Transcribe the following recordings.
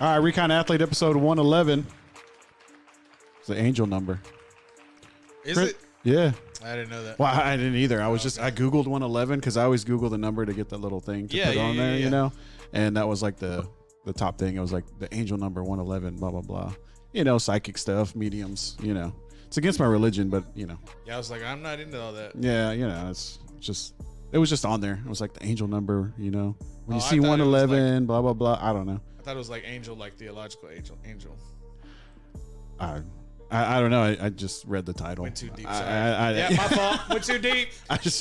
All right, Recon Athlete episode 111. It's the angel number. Is it? Yeah. I didn't know that. Well, I didn't either. I Googled 111 because I always Google the number to get that little thing to put on there, you know? And that was like the top thing. It was like the angel number 111, blah, blah, blah. You know, psychic stuff, mediums, you know. It's against my religion, but, you know. Yeah, I was like, I'm not into all that. Yeah, you know, it was just on there. It was like the angel number, you know. When you I see thought it was 111, like, blah, blah, blah. I don't know. I thought it was like angel, like theological angel. I don't know. I just read the title. Went too deep. Yeah, my fault. Went too deep.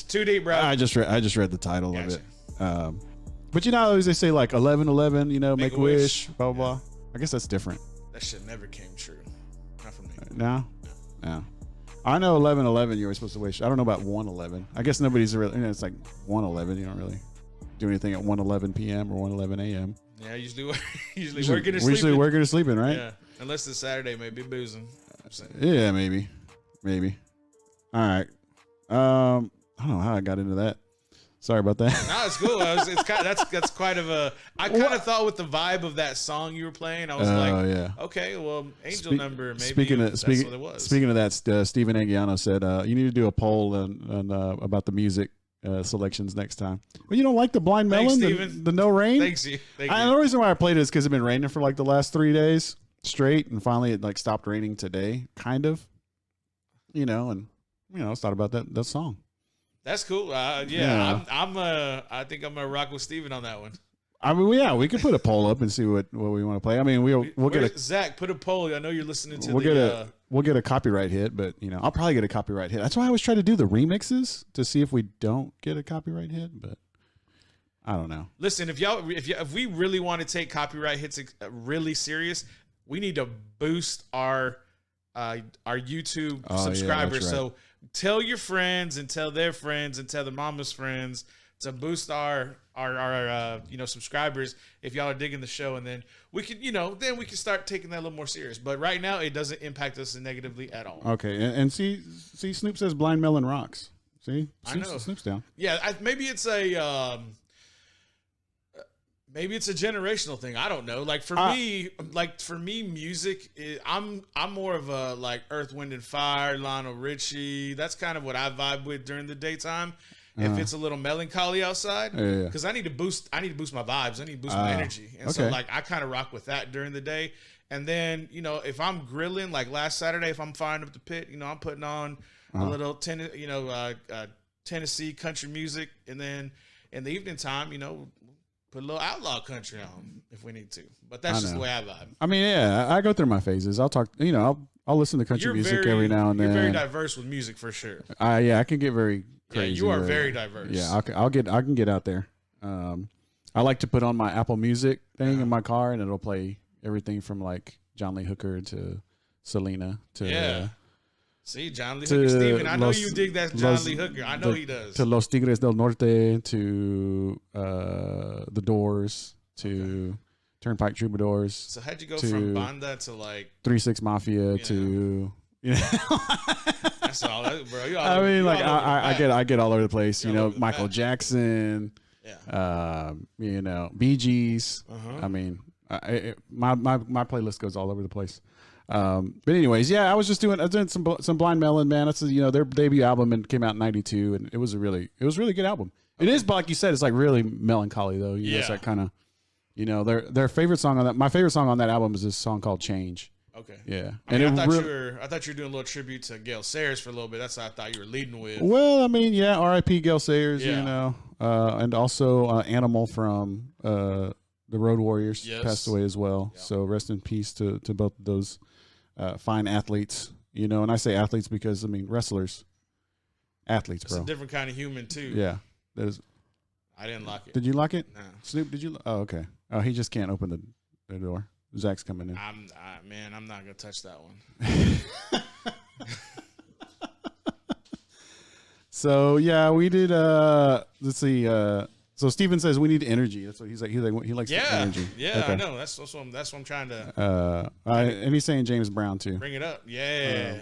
Too deep, bro. I just read the title of it. But you know, always they say like 11:11. You know, make a wish. Blah blah blah. I guess that's different. That shit never came true. Not for me. No. I know 11:11. You were supposed to wish. I don't know about 1:11. I guess nobody's really. You know, it's like 1:11. You don't really do anything at 1:11 p.m. or 1:11 a.m. Yeah, usually working or We're sleeping. usually working or sleeping, right? Yeah, unless it's Saturday, maybe boozing. Yeah, maybe. All right. I don't know how I got into that. Sorry about that. No, it's cool. It's kind of, that's quite of a. I kind of thought with the vibe of that song you were playing, I was okay, well, angel number. Maybe that's what it was. Speaking of that, Stephen Angiano said you need to do a poll on about the music selections next time. Well, you don't like the Blind Melon, the No Rain? Thank you. The reason why I played it is because it's been raining for like the last 3 days straight, and finally it like stopped raining today, kind of. You know, and I was thought about that song. That's cool. I think I'm gonna rock with Steven on that one. I mean, we could put a poll up and see what we want to play. I mean, we'll get Zach, put a poll. I know you're listening to we'll get a copyright hit, but I'll probably get a copyright hit. That's why I always try to do the remixes to see if we don't get a copyright hit, but I don't know. Listen, if we really want to take copyright hits really serious, we need to boost our YouTube subscribers. Yeah, right. So tell your friends and tell their friends and tell their mama's friends to boost our subscribers if y'all are digging the show, and then we can then we can start taking that a little more serious. But right now it doesn't impact us negatively at all. Okay, and see Snoop says Blind Melon rocks. See, I know Snoop's down. Yeah, maybe it's a generational thing. I don't know. Like for me, music I'm more of a like Earth, Wind and Fire, Lionel Richie. That's kind of what I vibe with during the daytime. If it's a little melancholy outside, because I need to boost my vibes. I need to boost my energy, and so like I kind of rock with that during the day. And then if I'm grilling, like last Saturday, if I'm firing up the pit, I'm putting on a little Tennessee country music, and then in the evening time, put a little outlaw country on if we need to. But that's just the way I vibe. I mean, yeah, I go through my phases. I'll talk. I'll listen to country music every now and then. You're very diverse with music for sure. I can get very crazy. Yeah, you are very diverse. Yeah, I can get out there. I like to put on my Apple Music thing in my car, and it'll play everything from like John Lee Hooker to Selena to See, John Lee Hooker, Steven, I know you dig that John Lee Hooker. I know he does. To Los Tigres del Norte, to The Doors, to Turnpike Troubadours. So how'd you go from Banda to like 3-6 Mafia to That's all, bro. I get all over the place. Michael Jackson. Yeah. Bee Gees. I mean, my playlist goes all over the place. But anyways, I was doing some Blind Melon, man. That's their debut album and came out in '92, and it was a really good album. It is, like you said, it's like really melancholy though. It's that kind of, their favorite song on that. My favorite song on that album is this song called "Change." Okay. Yeah. I thought you were doing a little tribute to Gail Sayers for a little bit. That's what I thought you were leading with. Well, I mean, R.I.P. Gail Sayers. And also Animal from the Road Warriors passed away as well. Yeah. So rest in peace to both of those fine athletes. And I say athletes because wrestlers, athletes, it's bro. A different kind of human too. Yeah, that is. I didn't lock it. Did you lock it? No. Snoop, did you? Oh, okay. Oh, he just can't open the door. Zach's coming in. I'm not gonna touch that one. So we did. Let's see. So Steven says we need energy. That's what he's like. He likes the energy. Yeah, okay. I know. That's what I'm trying to. And he's saying James Brown too. Bring it up. Yeah.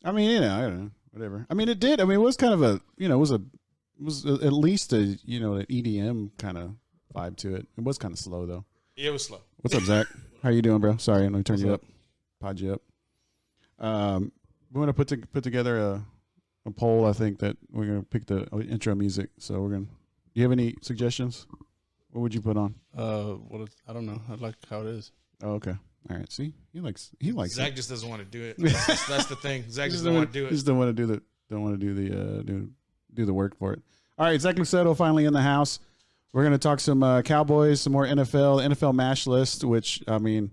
I don't know. Whatever. It did. It was kind of a. It was at least a an EDM kind of vibe to it. It was kind of slow though. It was slow. What's up, Zach? How you doing, bro? Sorry, I'm gonna turn What's you up? up, pod you up. We want to put together a poll. I think that we're gonna pick the intro music. So we're gonna. Do you have any suggestions? What would you put on? I don't know. I like how it is. Oh, okay. All right. See, he likes Zach it. just doesn't want to do it. That's the thing. Zach just doesn't want to do it. Just don't want to do the work for it. All right, Zach Lucetto finally in the house. We're gonna talk some Cowboys, some more NFL mash list. Which I mean,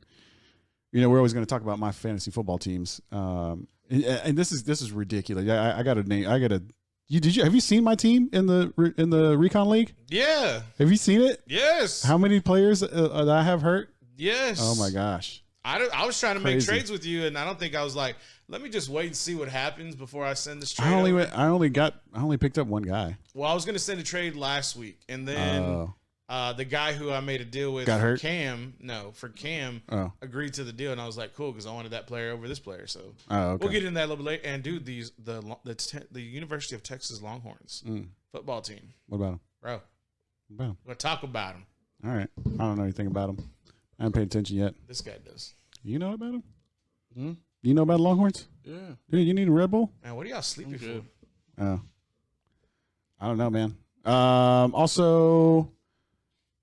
we're always gonna talk about my fantasy football teams. And this is ridiculous. I got a name. Have you seen my team in the Recon League? Yeah. Have you seen it? Yes. How many players that I have hurt? Yes. Oh my gosh. I was trying to make Crazy. trades with you, and I don't think I was like, let me just wait and see what happens before I send this trade. I only picked up one guy. Well, I was going to send a trade last week, and then the guy who I made a deal with Got hurt? Cam Oh. agreed to the deal, and I was like, cool, because I wanted that player over this player. So Okay. we'll get into that a little bit later. And dude, the University of Texas Longhorns football team, What about him? bro, What about him? we're gonna talk about him. All right. I don't know anything about him. I haven't paid attention yet. This guy does. You know about him? Hmm? You know about Longhorns? Yeah. Dude, you need a Red Bull? Man, what are y'all sleeping good. for? Oh. I don't know, man. Also,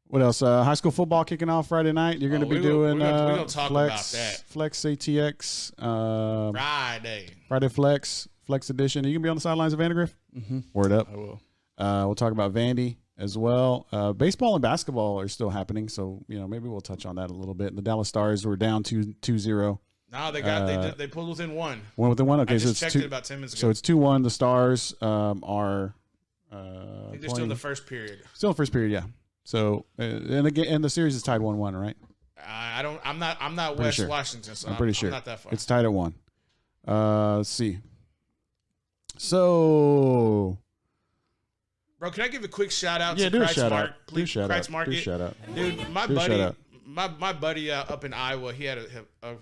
what else? High school football kicking off Friday night. You're going to be doing we're gonna talk Flex, about that. Flex ATX. Friday Flex Edition. Are you going to be on the sidelines of Vandergrift? Mm-hmm. Word up. I will. We'll talk about Vandy as well. Baseball and basketball are still happening, so maybe we'll touch on that a little bit. The Dallas Stars were down 2-0. No, they pulled within one. One within one. Okay, I just so it's checked 2. it about 10 minutes ago. So it's 2-1. The Stars are. I think they're still in the first period. Still in the first period, yeah. So and the series is tied 1-1, right? I'm not Pretty West sure. Washington, so I'm pretty sure. I'm not that far. It's tied at 1. Let's see. So. Bro, can I give a quick shout out Yeah, to do a Kreitz shout Market? out. Do a shout Kreitz out. Market. Do a shout out. Dude, my Do a buddy, shout my buddy up in Iowa, he had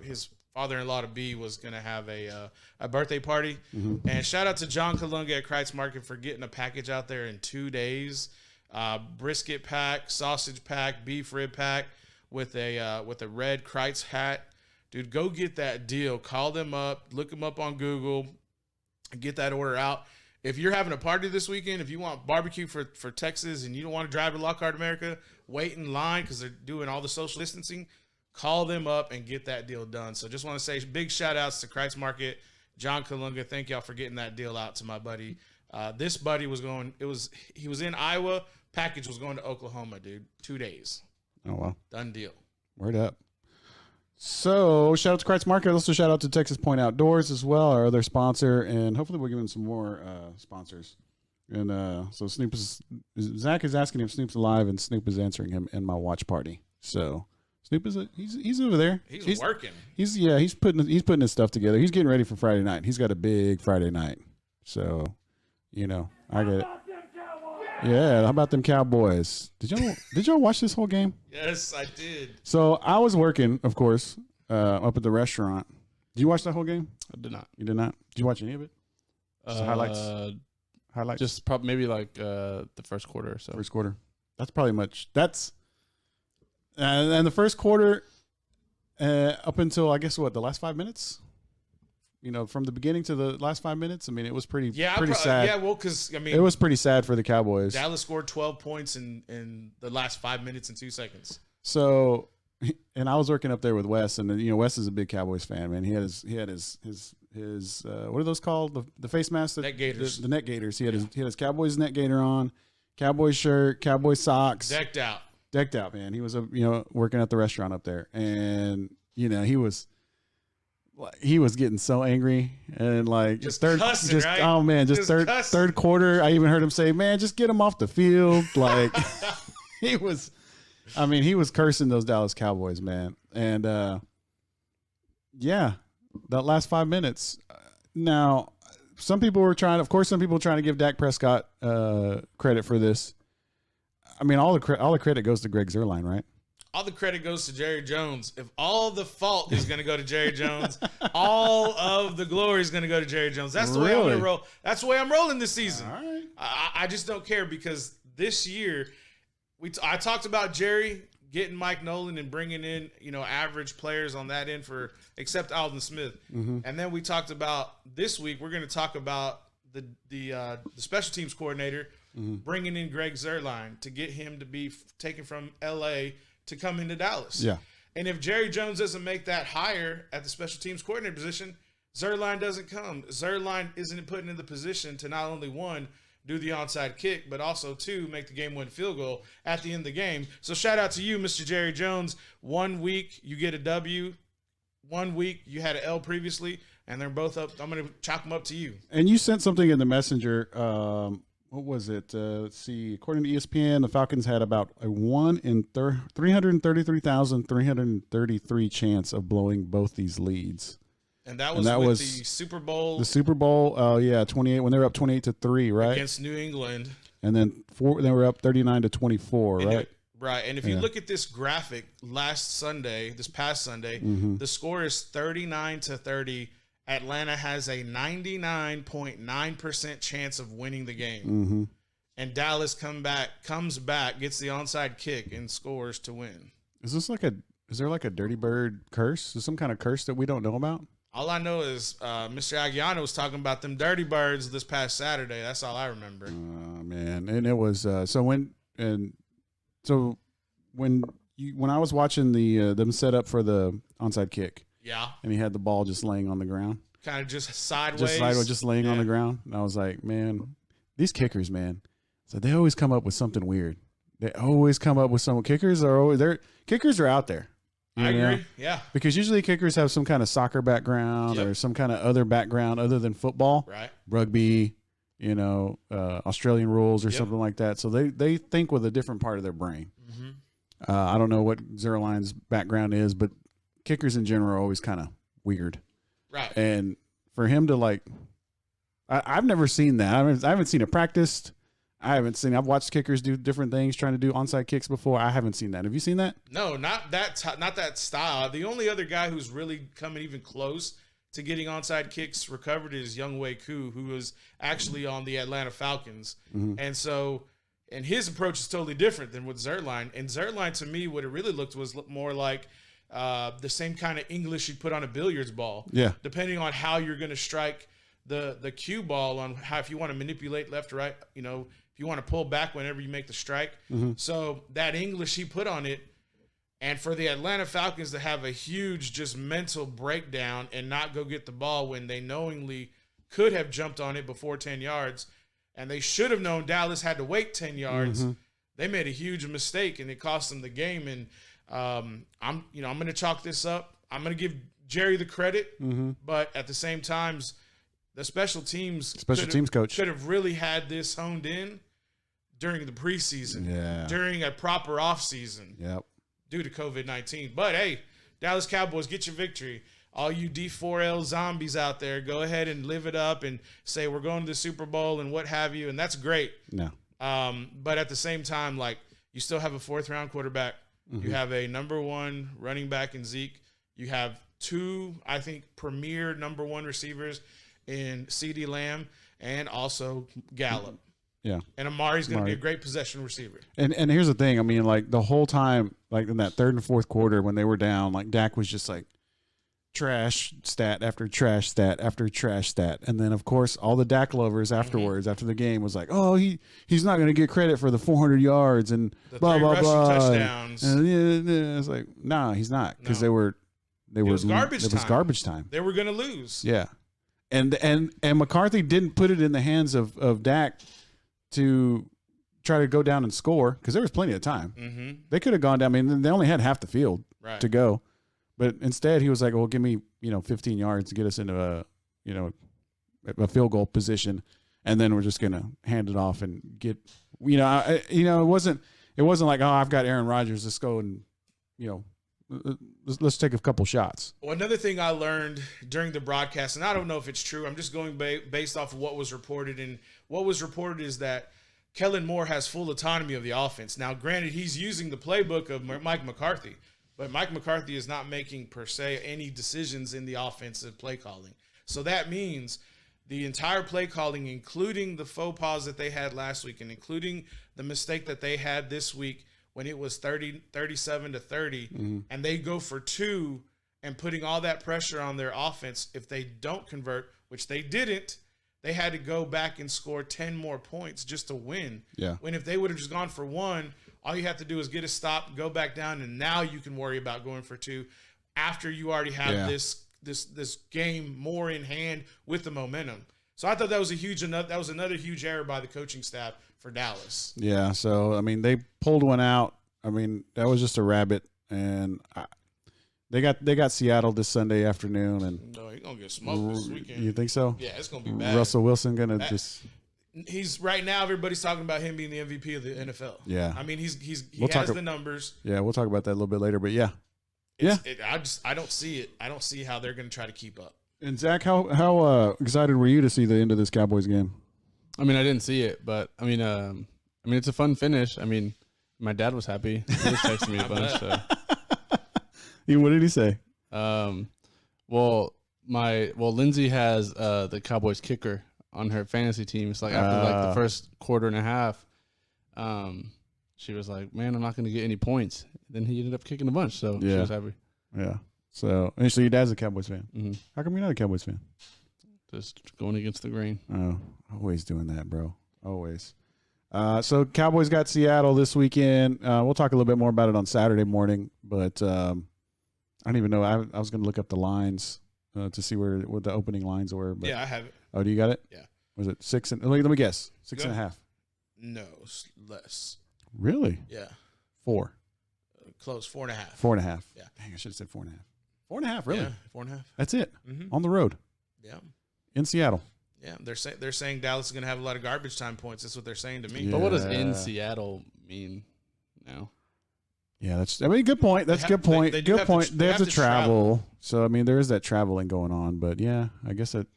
his father-in-law to be was gonna have a birthday party, and shout out to John Kalunga at Kreitz Market for getting a package out there in 2 days. Brisket pack, sausage pack, beef rib pack with a red Kreitz hat. Dude, go get that deal. Call them up, look them up on Google, and get that order out. If you're having a party this weekend, if you want barbecue for Texas and you don't want to drive to Lockhart, America, wait in line because they're doing all the social distancing, call them up and get that deal done. So just want to say big shout outs to Kreitz Market, John Kalunga. Thank y'all for getting that deal out to my buddy. This buddy he was in Iowa. Package was going to Oklahoma, dude. 2 days. Oh, wow. Done deal. Word up. So, shout out to Kreitz Market. Also, shout out to Texas Point Outdoors as well, our other sponsor. And hopefully, we'll give him some more sponsors. And so, Zach is asking if Snoop's alive, and Snoop is answering him in my watch party. So, Snoop he's over there. He's working. He's putting his stuff together. He's getting ready for Friday night. He's got a big Friday night. So, I get it. Yeah, how about them Cowboys? Did y'all watch this whole game? Yes, I did. So I was working, of course, up at the restaurant. Did you watch that whole game? I did not. You did not? Did you watch any of it? Just highlights. Just probably maybe like the first quarter or so. First quarter. That's probably much. That's and the first quarter up until I guess the last 5 minutes. From the beginning to the last 5 minutes. I mean, it was pretty sad. Yeah, well, because it was pretty sad for the Cowboys. Dallas scored 12 points in the last 5 minutes and 2 seconds. So, and I was working up there with Wes, and Wes is a big Cowboys fan. Man, he had his what are those called? The face masks, Net gaiters. The net gaiters. He had his Cowboys net gator on, Cowboys shirt, Cowboys socks, decked out, man. He was working at the restaurant up there, and he was getting so angry and cussing, right? Oh man, just third quarter. I even heard him say, "Man, just get him off the field." Like he was cursing those Dallas Cowboys, man. And that last 5 minutes. Now, some people were trying to give Dak Prescott credit for this. I mean, all the credit goes to Greg Zuerlein, right? All the credit goes to Jerry Jones. If all the fault is going to go to Jerry Jones, all of the glory is going to go to Jerry Jones. That's the way I'm going to roll. That's the way I'm rolling this season. All right. I just don't care because this year, I talked about Jerry getting Mike Nolan and bringing in, average players on that end except Alden Smith. And then we talked about this week, we're going to talk about the special teams coordinator bringing in Greg Zuerlein to get him to be taken from L.A. to come into Dallas. Yeah. And if Jerry Jones doesn't make that hire at the special teams coordinator position, Zuerlein doesn't come. Zuerlein isn't put in the position to not only, one, do the onside kick, but also, two, make the game-winning field goal at the end of the game. So shout out to you, Mr. Jerry Jones. 1 week, you get a W. 1 week, you had an L previously, and they're both up. I'm going to chalk them up to you. And you sent something in the messenger. What was it? Let's see. According to ESPN, the Falcons had about a 1 in 333,333 chance of blowing both these leads. And that was the Super Bowl. The Super Bowl, 28 when they were up 28-3, right? Against New England. And then they were up 39-24, right? Right. And if you look at this graphic this past Sunday, the score is 39-30. Atlanta has a 99.9% chance of winning the game. And Dallas comes back, gets the onside kick, and scores to win. Is there like a Dirty Bird curse? Is there some kind of curse that we don't know about? All I know is Mr. Aguiano was talking about them Dirty Birds this past Saturday. That's all I remember. Oh man, and it was when I was watching them set up for the onside kick. Yeah. And he had the ball just laying on the ground. Kind of just sideways. Just laying on the ground. And I was like, man, these kickers, man. So they always come up with something weird. They always come up with some kickers are out there. I agree. Yeah. Because usually kickers have some kind of soccer background or some kind of other background other than football. Right. Rugby, Australian rules or something like that. So they think with a different part of their brain. I don't know what Zuerlein's background is, but kickers in general are always kind of weird. Right. And for him to I've never seen that. I haven't seen it practiced. I've watched kickers do different things, trying to do onside kicks before. I haven't seen that. Have you seen that? No, not that style. The only other guy who's really coming even close to getting onside kicks recovered is Younghoe Koo, who was actually on the Atlanta Falcons. And so, and his approach is totally different than with Zuerlein. And Zuerlein, to me, what it really looked was more like the same kind of English you'd put on a billiards ball. Yeah. Depending on how you're going to strike the cue ball, on how, if you want to manipulate left or right, if you want to pull back whenever you make the strike. So that English he put on it, and for the Atlanta Falcons to have a huge just mental breakdown and not go get the ball when they knowingly could have jumped on it before 10 yards, and they should have known Dallas had to wait 10 yards. They made a huge mistake, and it cost them the game. And I'm going to chalk this up. I'm going to give Jerry the credit, but at the same time, the special teams coach could have really had this honed in during the preseason, during a proper offseason, due to COVID-19. But hey, Dallas Cowboys, get your victory. All you D4L zombies out there, go ahead and live it up and say we're going to the Super Bowl and what have you, and that's great. No, but at the same time, you still have a 4th-round quarterback. You have a number 1 running back in Zeke. You have 2, I think, premier number 1 receivers in CeeDee Lamb and also Gallup. Yeah. And Amari's going to be a great possession receiver. And here's the thing. I mean, the whole time, in that 3rd and 4th quarter when they were down, Dak was just trash stat after trash stat after trash stat. And then, of course, all the Dak lovers afterwards, after the game, was he's not going to get credit for the 400 yards and the blah, blah, blah. Touchdowns. And it's nah, he's not. Because it was garbage time. They were going to lose. Yeah. And McCarthy didn't put it in the hands of Dak to try to go down and score, because there was plenty of time. They could have gone down. I mean, they only had half the field to go. But instead, he was like, well, give me, 15 yards to get us into a field goal position, and then we're just going to hand it off and get, it wasn't like, oh, I've got Aaron Rodgers, let's go and, let's take a couple shots. Well, another thing I learned during the broadcast, and I don't know if it's true, I'm just going based off of what was reported, and what was reported is that Kellen Moore has full autonomy of the offense. Now, granted, he's using the playbook of Mike McCarthy, but Mike McCarthy is not making, per se, any decisions in the offensive play calling. So that means the entire play calling, including the faux pas that they had last week and including the mistake that they had this week, when it was 37 to 30, and they go for 2 and putting all that pressure on their offense. If they don't convert, which they didn't, they had to go back and score 10 more points just to win. Yeah. When if they would have just gone for 1, all you have to do is get a stop, go back down, and now you can worry about going for 2 after you already have this game more in hand with the momentum. So I thought that was another huge error by the coaching staff for Dallas. Yeah. So I mean, they pulled one out. I mean, that was just a rabbit, and they got Seattle this Sunday afternoon, and no, he's gonna get smoked this weekend. You think so? Yeah, it's gonna be bad. Russell Wilson gonna just. He's right now. Everybody's talking about him being the MVP of the NFL. Yeah. I mean, he has the numbers. Yeah, we'll talk about that a little bit later, but yeah. I don't see it. I don't see how they're going to try to keep up. And Zach, how excited were you to see the end of this Cowboys game? I mean, I didn't see it, but I mean, it's a fun finish. I mean, my dad was happy. He was texting me a bunch. So. What did he say? Lindsay has the Cowboys kicker on her fantasy team. It's like after like the first quarter and a half, she was like, "Man, I'm not going to get any points." Then he ended up kicking a bunch, so she was happy. Yeah. So your dad's a Cowboys fan. Mm-hmm. How come you're not a Cowboys fan? Just going against the grain. Oh, always doing that, bro. Always. So Cowboys got Seattle this weekend. We'll talk a little bit more about it on Saturday morning, but I don't even know. I was going to look up the lines to see what the opening lines were. But, yeah, I have it. Oh, do you got it? Yeah. Was it 6? Let me guess. 6.5. No, less. Really? Yeah. 4. Close. 4.5. 4.5. Yeah. Dang, I should have said 4.5. 4.5. Really? Yeah, 4.5. That's it. Mm-hmm. On the road. Yeah. In Seattle. Yeah, they're saying Dallas is going to have a lot of garbage time points. That's what they're saying to me. Yeah. But what does in Seattle mean now? Yeah, good point. That's a good point. Good point. They have to travel. So, I mean, there is that traveling going on. But, yeah, I guess it.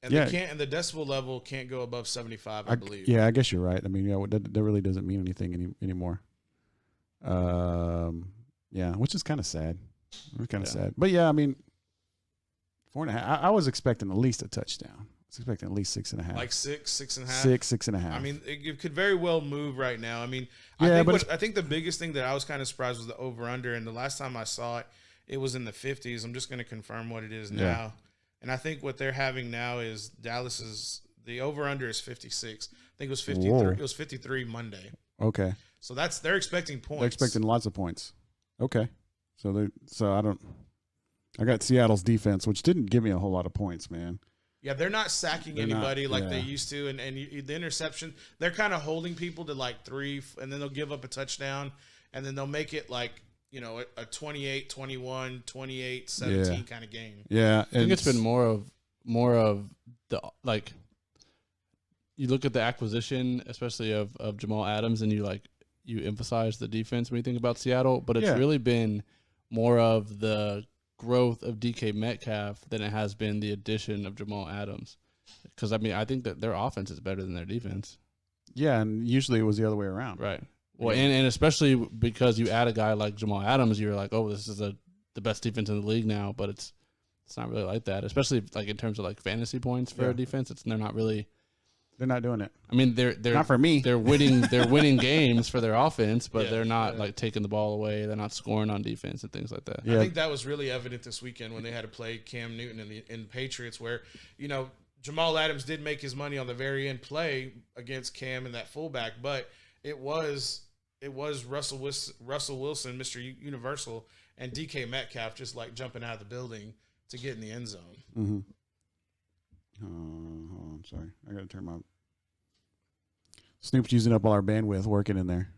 And the decibel level can't go above 75, I believe. Yeah, I guess you're right. I mean, that really doesn't mean anything anymore. Yeah, which is kind of sad. It's kind of sad. But, yeah, I mean, 4.5. I was expecting at least a touchdown. I was expecting at least 6.5. Like 6.5? 6.5. I mean, it could very well move right now. I mean, yeah, I think the biggest thing that I was kind of surprised was the over-under. And the last time I saw it, it was in the 50s. I'm just going to confirm what it is now. Yeah. And I think what they're having now is the over-under is 56. I think it was 53. Whoa. It was 53 Monday. Okay. So they're expecting points. They're expecting lots of points. Okay. I got Seattle's defense, which didn't give me a whole lot of points, man. Yeah, they're not sacking anybody like they used to. And the interception, they're kind of holding people to like 3, and then they'll give up a touchdown, and then they'll make it like, a 28-21, 28-17 kind of game. Yeah. I think it's been more of the, like, you look at the acquisition, especially of Jamal Adams, and you emphasize the defense when you think about Seattle, but it's really been more of the growth of DK Metcalf than it has been the addition of Jamal Adams. Because, I mean, I think that their offense is better than their defense. Yeah, and usually it was the other way around. Right. Well, and especially because you add a guy like Jamal Adams, you're like, oh, this is the best defense in the league now, but it's not really like that, especially like in terms of like fantasy points for a defense. They're not doing it. I mean, they're not for me. They're winning games for their offense, but they're not like taking the ball away. They're not scoring on defense and things like that. Yeah. I think that was really evident this weekend when they had to play Cam Newton in the Patriots, where Jamal Adams did make his money on the very end play against Cam and that fullback, but it was Russell Wilson, Mr. Universal, and DK Metcalf just like jumping out of the building to get in the end zone. Mm-hmm. Hold on, sorry. I got to turn my Snoop's using up all our bandwidth working in there.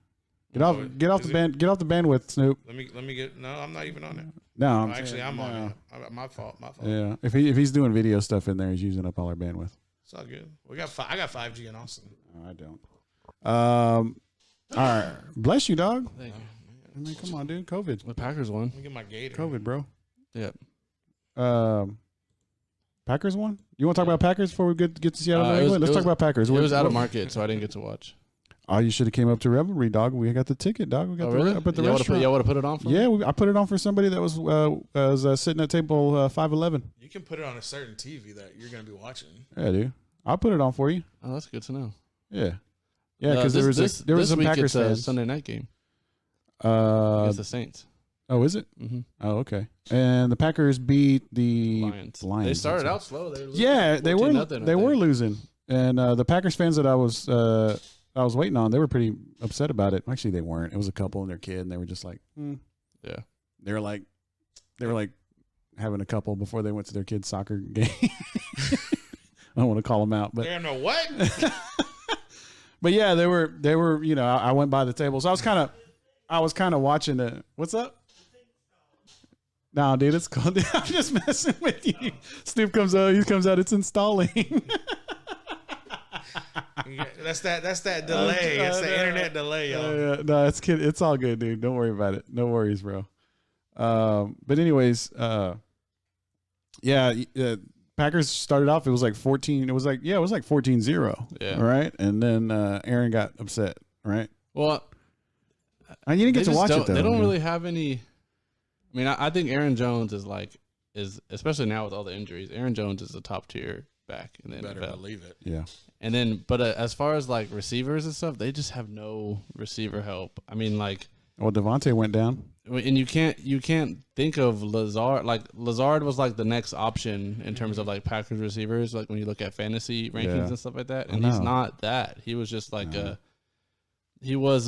Get off the bandwidth, Snoop. Let me get. No, I'm not even on it. No, I'm on it. My fault. Yeah, if he's doing video stuff in there, he's using up all our bandwidth. It's all good. I got 5G in Austin. No, I don't. All right. Bless you, dog. Thank you. I mean, come on, dude. COVID. The Packers won. Let me get my gator. COVID, bro. Yep. Packers won? You want to talk about Packers before we get to Seattle? Let's talk about Packers. It was out of market, so I didn't get to watch. Oh, you should have came up to Revelry, dog. We got the ticket, dog. We got up at the restaurant. Y'all would have put it on for me? Yeah, I put it on for somebody that was sitting at table 511. You can put it on a certain TV that you're going to be watching. Yeah, dude. I'll put it on for you. Oh, that's good to know. Yeah. Yeah, because there was a week Packers it's a fans. Sunday night game. Against the Saints. Oh, is it? Mm-hmm. Oh, okay. And the Packers beat the Lions. They started out slow. They were losing. They were losing. And the Packers fans that I was waiting on, they were pretty upset about it. Actually, they weren't. It was a couple and their kid, and they were just like, yeah. They were like having a couple before they went to their kid's soccer game. I don't want to call them out, but they don't know what. But yeah, they were. I went by the table, so I was kind of watching it. What's up? No, dude, it's cool. I'm just messing with you. Snoop comes out. He comes out. It's installing. That's that delay. It's the internet delay, y'all. No, it's all good, dude. Don't worry about it. No worries, bro. But anyways, Packers started off. It was like 14. It was like 14-0. Yeah. Right, and then Aaron got upset. Right. Well, you didn't get to watch it though. They don't really have any. I mean, I think Aaron Jones is especially now with all the injuries. Aaron Jones is a top tier back in the NFL. Better believe it. Yeah. And then, but as far as like receivers and stuff, they just have no receiver help. I mean, like, well, Devontae went down, and you can't think of Lazard. Like Lazard was like the next option in terms of like Packers receivers. Like when you look at fantasy rankings and stuff like that, and he's not that. He was just like he was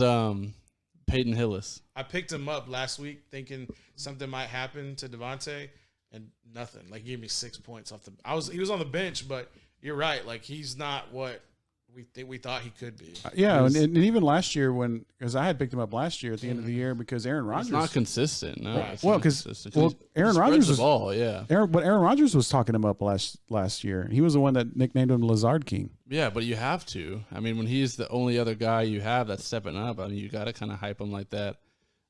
Peyton Hillis. I picked him up last week thinking something might happen to Devontae, and nothing. Like he gave me 6 points off the. He was on the bench, but you're right. Like he's not what we thought he could be. And even last year because I had picked him up last year at the end of the year because Aaron Rodgers is not consistent. No, right. Aaron Rodgers was the ball. Yeah, Aaron Rodgers was talking him up last year. He was the one that nicknamed him Lazard King. Yeah, but you have to. I mean, when he's the only other guy you have that's stepping up, I mean, you got to kind of hype him like that.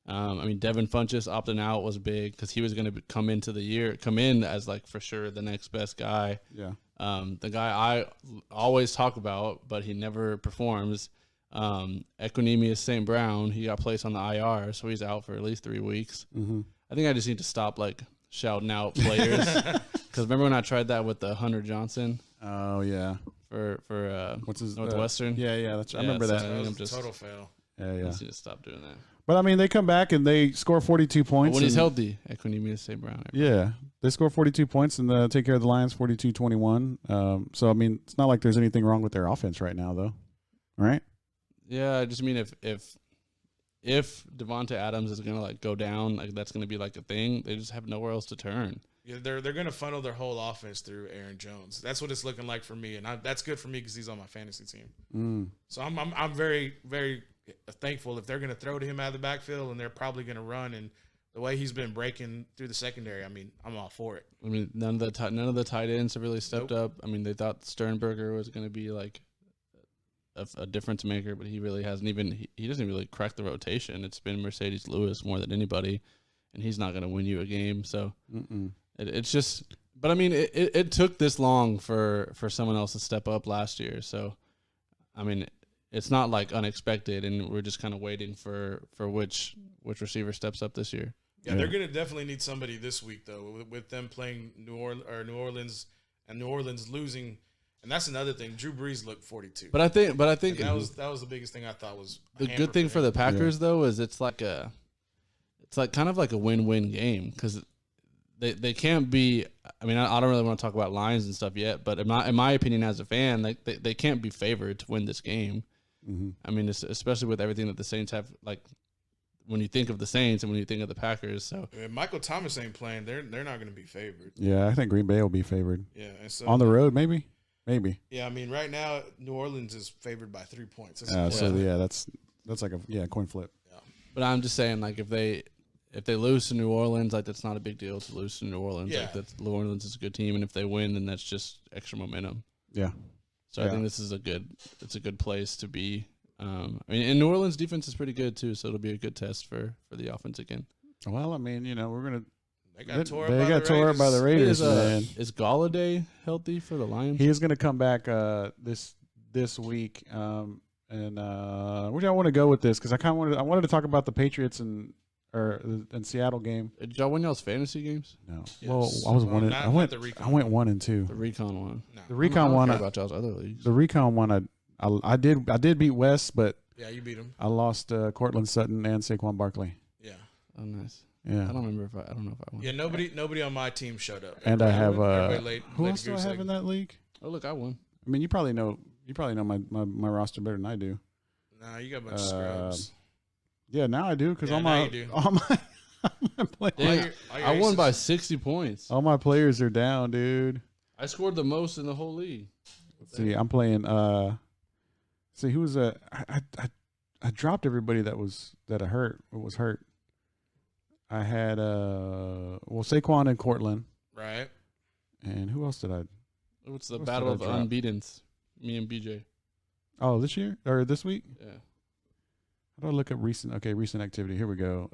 I mean, Devin Funchess opting out was big because he was going to come in as like for sure the next best guy. Yeah. The guy I always talk about, but he never performs. Equinemius St. Brown, he got placed on the IR, so he's out for at least 3 weeks. Mm-hmm. I think I just need to stop like shouting out players because remember when I tried that with the Hunter Johnson? Oh yeah. For what's his Northwestern? I remember that. That was a total fail. Yeah. I just need to stop doing that. But I mean, they come back and they score 42 points. But when he's healthy, Equinemius St. Brown. Yeah, they score 42 points and take care of the Lions 42-21. So I mean, it's not like there's anything wrong with their offense right now, though, right? Yeah, I just mean if Devonta Adams is gonna like go down, like that's gonna be like a thing. They just have nowhere else to turn. Yeah, they're gonna funnel their whole offense through Aaron Jones. That's what it's looking like for me, and that's good for me because he's on my fantasy team. So I'm very, very thankful if they're going to throw to him out of the backfield, and they're probably going to run. And the way he's been breaking through the secondary, I mean, I'm all for it. I mean, none of the tight ends have really stepped up. I mean, they thought Sternberger was going to be like a difference maker, but he really hasn't even. He doesn't really crack the rotation. It's been Mercedes Lewis more than anybody, and he's not going to win you a game. So it's just. But I mean, it took this long for someone else to step up last year. So, I mean. It's not like unexpected, and we're just kind of waiting for which receiver steps up this year. Yeah, they're going to definitely need somebody this week, though, with them playing New Orleans and New Orleans losing. And that's another thing. Drew Brees looked 42. But I think and that was the biggest thing I thought was the good thing for the Packers though is it's like kind of like a win-win game because they can't be. I mean, I don't really want to talk about lines and stuff yet, but in my opinion as a fan, like they can't be favored to win this game. Mm-hmm. I mean, especially with everything that the Saints have, like when you think of the Saints and when you think of the Packers. So if Michael Thomas ain't playing, they're not going to be favored. Yeah, I think Green Bay will be favored. Yeah, and so on the road, maybe. Yeah, I mean, right now New Orleans is favored by 3 points. That's like a coin flip. Yeah. But I'm just saying, like if they lose to New Orleans, like that's not a big deal to lose to New Orleans. Yeah. Like that New Orleans is a good team, and if they win, then that's just extra momentum. Yeah. So I think this is a good place to be. I mean, and New Orleans defense is pretty good too, so it'll be a good test for the offense again. Well, I mean, we're gonna. They got tore up by the Raiders. Man. Is Galladay healthy for the Lions? He is going to come back this week. And where do I want to go with this? Because I wanted to talk about the Patriots and Seattle game. Did y'all win y'all's fantasy games? No. Yes. Well, I was one. I went 1 and 2. The recon one. No. The recon one. About y'all's other leagues. The recon one. I did beat Wes, but Yeah, you beat them. I lost Cortland Sutton and Saquon Barkley. Yeah. Oh, nice. Yeah. I don't remember I don't know if I won. Yeah, nobody on my team showed up. And I have who laid else do I have in that league? Oh, look, I won. I mean, you probably know my roster better than I do. Nah, you got a bunch of scrubs. Yeah, now I do because Yeah, all now you do. my players, I won by 60 points. all my players are down, dude. I scored the most in the whole league. Let's see, I'm playing. See who was I dropped everybody that was hurt. I had Saquon and Cortland, Right. and who else did I? What's the What's battle of the the drop? unbeatens? Me and BJ. Oh, this year or this week? Yeah. How do I look at recent activity? Here we go.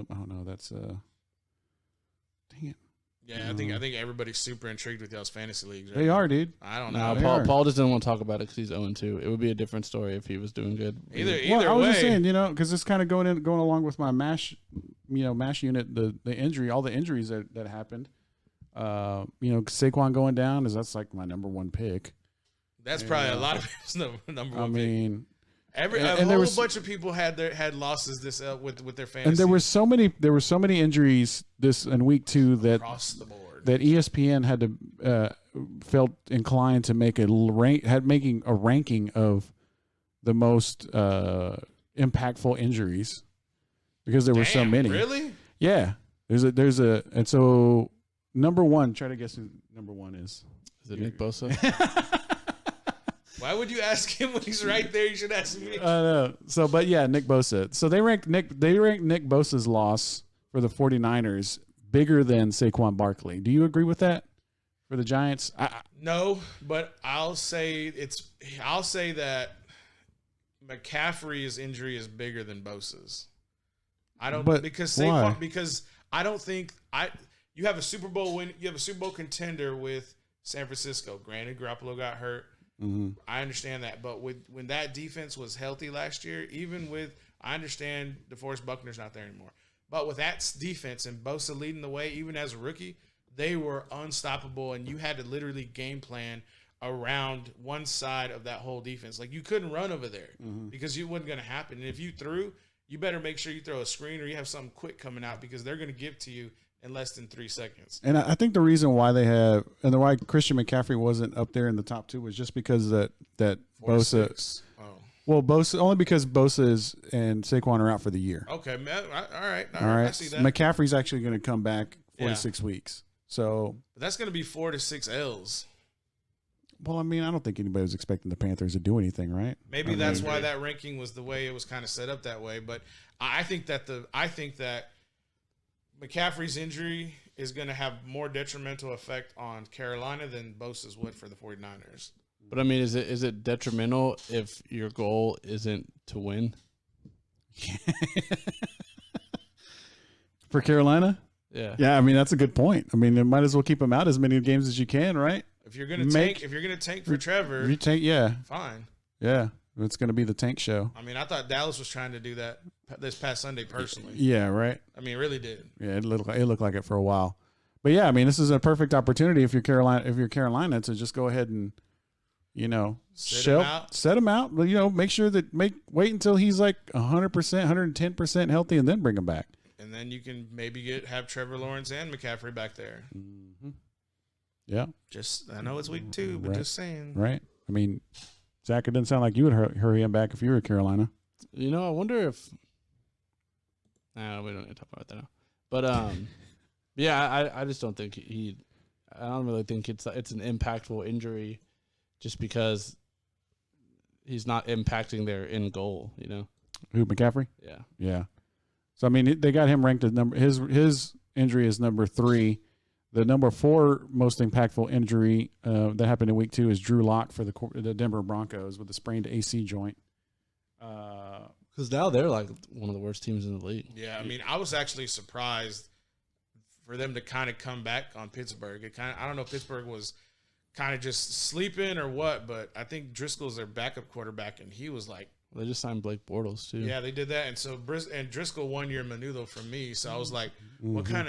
Oh no, that's dang it. Yeah, I think everybody's super intrigued with y'all's fantasy leagues. Right? They are, dude. I don't No, know. Paul just didn't want to talk about it because he's 0-2. It would be a different story if he was doing good. Either Well, I was way. just saying, because it's kind of going along with my mash unit, the injury, all the injuries that happened. Saquon going down that's like my number one pick. That's probably a lot of people's number one. I mean, a and whole bunch of people had losses this with their fantasy. and there were so many injuries this in week 2 that across the board. that ESPN had to felt inclined to make making a ranking of the most impactful injuries because there were so many. Really? Yeah. And so number one, try to guess who number one is. Is it Nick Bosa? Why would you ask him when he's right there? You should ask me. I know. So, but yeah, Nick Bosa. So they ranked Nick Bosa's loss for the 49ers bigger than Saquon Barkley. Do you agree with that for the Giants? No, but I'll say that McCaffrey's injury is bigger than Bosa's. I don't because Saquon why? because I don't think you have a Super Bowl win. You have a Super Bowl contender with San Francisco. Granted, Garoppolo got hurt. Mm-hmm. I understand that, but when that defense was healthy last year, I understand DeForest Buckner's not there anymore. But with that defense and Bosa leading the way, even as a rookie, they were unstoppable, and you had to literally game plan around one side of that whole defense. Like, you couldn't run over there because it wasn't going to happen. And if you threw, you better make sure you throw a screen or you have something quick coming out because they're going to give to you in less than 3 seconds. And I think the reason why why Christian McCaffrey wasn't up there in the top 2 was just because that Bosa. Well, Bosa only because Bosa and Saquon are out for the year. Okay, man. All right. I see that. McCaffrey's actually going to come back 4 to 6 weeks. So, but that's going to be 4 to 6 L's. Well, I mean, I don't think anybody was expecting the Panthers to do anything, right? Maybe that's why that ranking was the way it was kind of set up that way. But I think that McCaffrey's injury is going to have more detrimental effect on Carolina than Bosa's would for the 49ers. But I mean, is it detrimental if your goal isn't to win? For Carolina? Yeah. Yeah, I mean, that's a good point. I mean, you might as well keep them out as many games as you can, right? If you're gonna tank for Trevor, fine. Yeah, it's gonna be the tank show. I mean, I thought Dallas was trying to do that this past Sunday personally. Yeah, right. I mean, it really did. Yeah, it looked like it for a while, but yeah, I mean, this is a perfect opportunity if you're Carolina to just go ahead and set him out. But make sure that wait until he's like 100%, 110% healthy, and then bring him back. And then you can maybe have Trevor Lawrence and McCaffrey back there. Mm-hmm. Yeah. I know it's week 2, but just saying. Right. I mean, Zach, it didn't sound like you would hurry him back if you were Carolina. I wonder if. No, we don't need to talk about that now. But yeah, I just don't think I don't really think it's an impactful injury, just because he's not impacting their end goal. Who, McCaffrey? Yeah. Yeah. So I mean, they got him ranked as his injury is number 3. The number 4 most impactful injury that happened in week 2 is Drew Lock for the Denver Broncos with a sprained AC joint. Because now they're like one of the worst teams in the league. Yeah, I mean, I was actually surprised for them to kind of come back on Pittsburgh. I don't know if Pittsburgh was kind of just sleeping or what, but I think Driscoll's their backup quarterback, and he was like, they just signed Blake Bortles too. Yeah, they did that, and so Driscoll 1 year Menudo from me. So I was like, what kind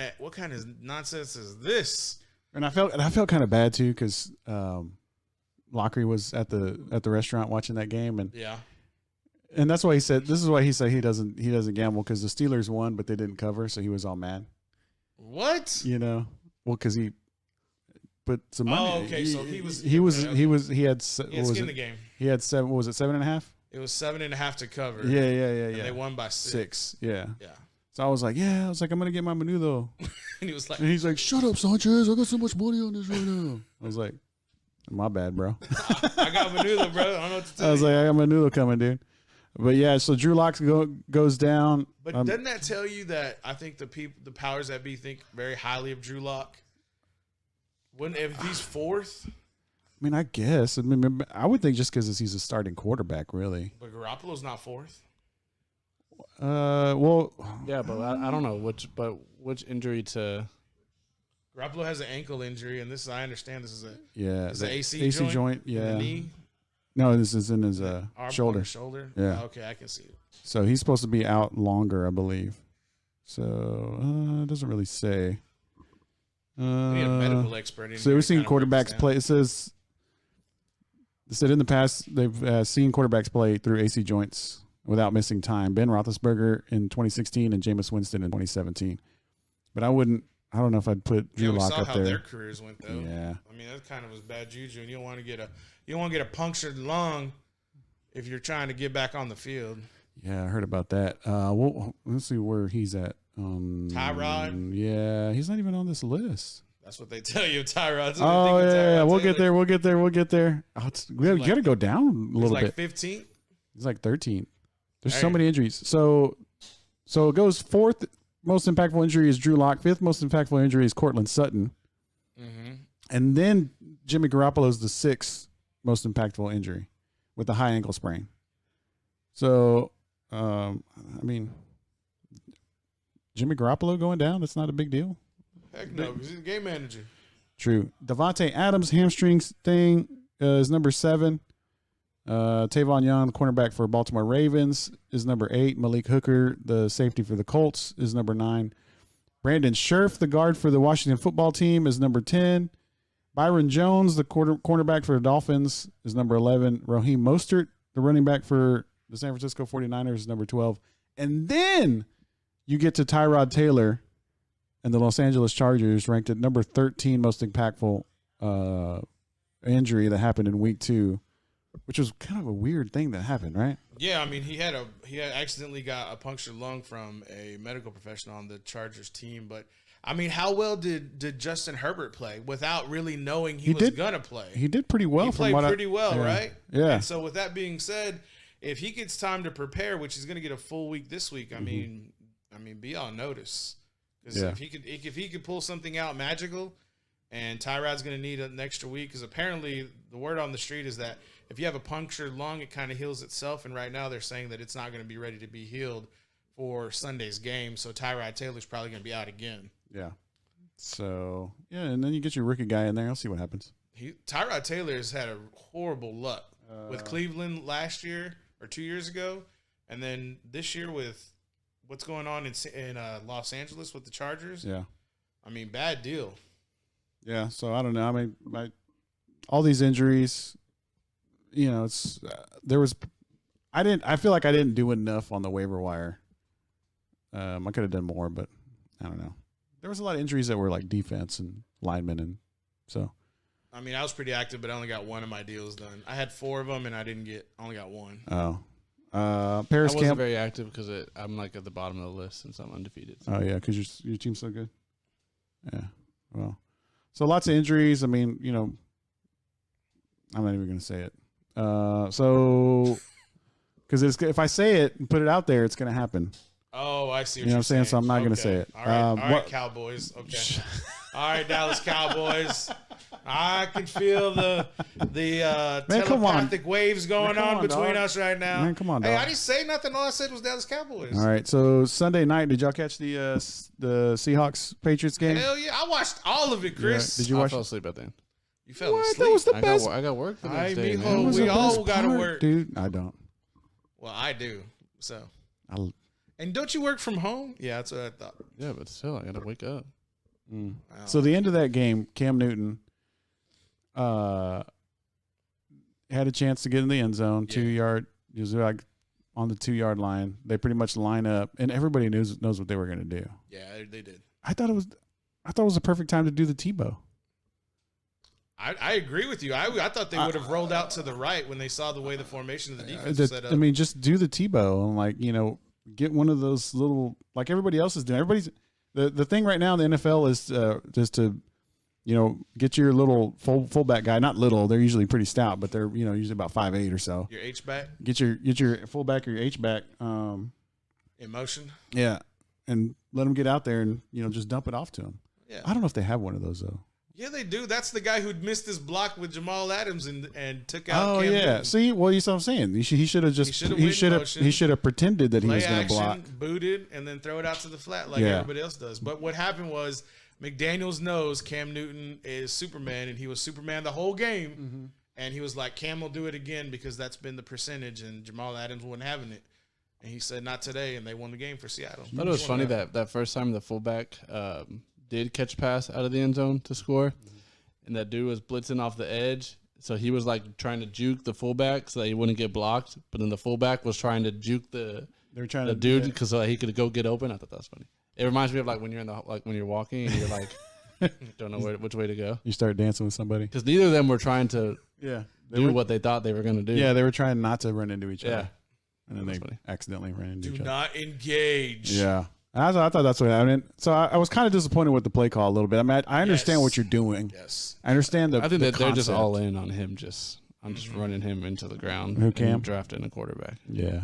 of nonsense is this? And I felt kind of bad too because Lockery was at the restaurant watching that game, and And that's why he said. This is why he said he doesn't gamble because the Steelers won, but they didn't cover, so he was all mad. What? Well, because he put some money. Oh, okay. So he had skin the game. He had 7. What was it? 7.5. It was 7.5 to cover. Yeah. And they won by 6. Yeah. Yeah. So I was like, I'm gonna get my menudo. And he's like, shut up, Sanchez. I got so much money on this right now. I was like, my bad, bro. I got menudo, bro. I don't know what to tell you. I was like, I got menudo coming, dude. But yeah, so Drew Lock goes down. But doesn't that tell you that I think the powers that be think very highly of Drew Lock? If he's 4th? I mean, I guess. I mean, I would think just because he's a starting quarterback, really. But Garoppolo's not 4th. Well, yeah, but I don't know which injury to. Garoppolo has an ankle injury, and I understand this is the AC joint. Yeah, the knee. No, this is in his shoulder. Shoulder. Yeah. Oh, okay, I can see it. So he's supposed to be out longer, I believe. So it doesn't really say. We need a medical expert. So we've seen quarterbacks play. It said in the past they've seen quarterbacks play through AC joints without missing time. Ben Roethlisberger in 2016 and Jameis Winston in 2017. But I don't know if I'd put Drew Lock up there. We saw how their careers went though. Yeah. I mean, that kind of was bad juju, and you don't want to get a punctured lung if you're trying to get back on the field. Yeah, I heard about that. Well, let's see where he's at. Tyrod. Yeah, he's not even on this list. That's what they tell you, Tyrod. Oh yeah, we'll get there. We'll get there. We got to go down a little bit. He's like 15th. He's like 13th. There's so many injuries. So it goes 4th most impactful injury is Drew Lock. 5th most impactful injury is Cortland Sutton. Mm-hmm. And then Jimmy Garoppolo is the 6th most impactful injury with a high ankle sprain. So, I mean, Jimmy Garoppolo going down, that's not a big deal. Heck no, because he's a game manager. True. Devontae Adams' hamstring thing is number 7. Tavon Young, the cornerback for Baltimore Ravens, is number 8. Malik Hooker, the safety for the Colts, is number 9. Brandon Scherf, the guard for the Washington football team, is number 10. Byron Jones, the cornerback for the Dolphins, is number 11. Raheem Mostert, the running back for the San Francisco 49ers, is number 12. And then you get to Tyrod Taylor and the Los Angeles Chargers, ranked at number 13 most impactful injury that happened in week 2, which was kind of a weird thing that happened, right? Yeah, I mean, he had accidentally got a punctured lung from a medical professional on the Chargers team. But I mean, how well did Justin Herbert play without really knowing he was gonna play? He did pretty well. He played pretty well, right? Yeah. And so with that being said, if he gets time to prepare, which he's gonna get a full week this week, I mean, be on notice. Because if he could pull something out magical, and Tyrod's going to need an extra week, because apparently the word on the street is that if you have a punctured lung, it kind of heals itself. And right now they're saying that it's not going to be ready to be healed for Sunday's game. So Tyrod Taylor's probably going to be out again. Yeah. So, yeah, and then you get your rookie guy in there. I'll see what happens. Tyrod Taylor has had a horrible luck with Cleveland last year or 2 years ago. And then this year with what's going on in Los Angeles with the Chargers. Yeah. I mean, bad deal. Yeah, so I don't know. I mean, all these injuries, you know, it's I feel like I didn't do enough on the waiver wire. I could have done more, but I don't know. There was a lot of injuries that were like defense and linemen, and so. I mean, I was pretty active, but I only got one of my deals done. I had 4 of them, and I only got one. Oh. Paris I wasn't Camp. very active because I'm like at the bottom of the list since I'm undefeated. So. Oh yeah, because your team's so good. Yeah. Well. So lots of injuries. I mean, you know, I'm not even going to say it. So, because if I say it and put it out there, it's going to happen. Oh, I see. You know what I'm saying? So I'm not going to say it. All right, all right, Cowboys. Okay. All right, Dallas Cowboys. I can feel the telepathic waves going on between us right now. Man, come on, dog. Hey, I didn't say nothing. All I said was Dallas Cowboys. All right. So Sunday night, did y'all catch the Seahawks Patriots game? Hell yeah, I watched all of it, Chris. Yeah. Did you watch? I fell asleep at the end. You fell asleep. That was the best. I got work the next day. We all got to work, dude. I don't. Well, I do. So. And don't you work from home? Yeah, that's what I thought. Yeah, but still, I got to wake up. Wow. So the end of that game, Cam Newton had a chance to get in the end zone, 2 yard. He was like on the 2-yard line. They pretty much line up, and everybody knows what they were going to do. Yeah, they did. I thought it was a perfect time to do the Tebow. I agree with you. I thought they would have rolled out to the right when they saw the way the formation of the defense was set up. I mean, just do the Tebow and, like, you know, get one of those little, like everybody else is doing. Everybody's the thing right now in the NFL is just to, you know, get your little fullback guy. Not little, they're usually pretty stout, but they're, you know, usually about 5'8" or so. Your H back. Get your fullback or your H back. In motion. Yeah, and let them get out there and, you know, just dump it off to them. Yeah. I don't know if they have one of those though. Yeah, they do. That's the guy who missed his block with Jamal Adams and took out. Oh Cam yeah. Newton. See, well, you saw what I'm saying. He should have just he should have pretended that he was going to block, booted, and then throw it out to the flat like everybody else does. But what happened was McDaniels knows Cam Newton is Superman, and he was Superman the whole game. Mm-hmm. And he was like, Cam will do it again because that's been the percentage, and Jamal Adams wasn't having it. And he said, not today, and they won the game for Seattle. I thought it was funny that first time the fullback did catch a pass out of the end zone to score, and that dude was blitzing off the edge. So he was like trying to juke the fullback so that he wouldn't get blocked, but then the fullback was trying to juke the dude because he could go get open. I thought that was funny. It reminds me of like when you're when you're walking and you're like don't know which way to go. You start dancing with somebody because neither of them were trying to do what they thought they were going to do. Yeah, they were trying not to run into each other. Yeah. And then they accidentally ran into each other. Do not engage. Yeah. I thought that's what happened. So I was kind of disappointed with the play call a little bit. I mean, I understand what you're doing. Yes. I understand I think that they're just concept. all in on him. I'm just running him into the ground. Who, Cam? And drafting a quarterback. Yeah.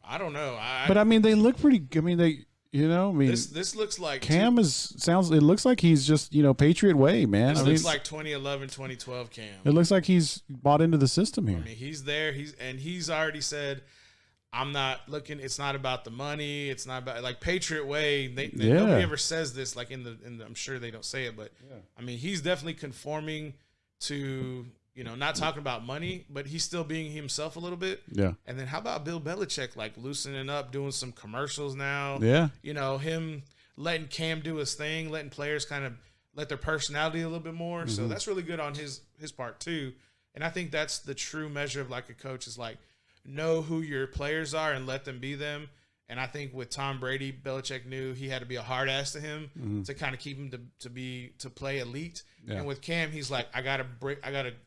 I don't know. But I mean, they look pretty. I mean, this looks like Cam it looks like he's just, you know, Patriot Way, man. This looks like 2011, 2012 Cam. It looks like he's bought into the system here. I mean, he's there. He's already said, I'm not looking. It's not about the money. It's not about like Patriot Way. Nobody ever says this. Like in the. I'm sure they don't say it, but I mean, he's definitely conforming to, you know, not talking about money, but he's still being himself a little bit. Yeah. And then how about Bill Belichick, like loosening up, doing some commercials now? Yeah. You know, him letting Cam do his thing, letting players kind of let their personality a little bit more. So that's really good on his part too. And I think that's the true measure of like a coach is like, know who your players are and let them be them. And I think with Tom Brady, Belichick knew he had to be a hard ass to him to kind of keep him to play elite. Yeah. And with Cam, he's like, I gotta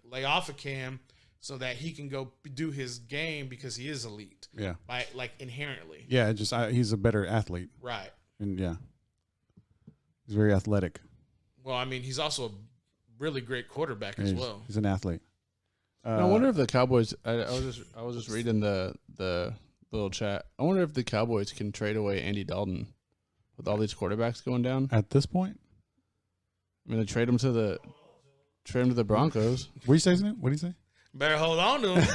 lay off of Cam so that he can go do his game because he is elite. Yeah, by like inherently. Yeah, he's a better athlete. Right. And he's very athletic. Well, I mean, he's also a really great quarterback as well. He's an athlete. I wonder if the Cowboys. I was just reading the little chat. I wonder if the Cowboys can trade away Andy Dalton with all these quarterbacks going down at this point. I mean, they trade him to the Broncos. What do you say? What do you say? Better hold on to him.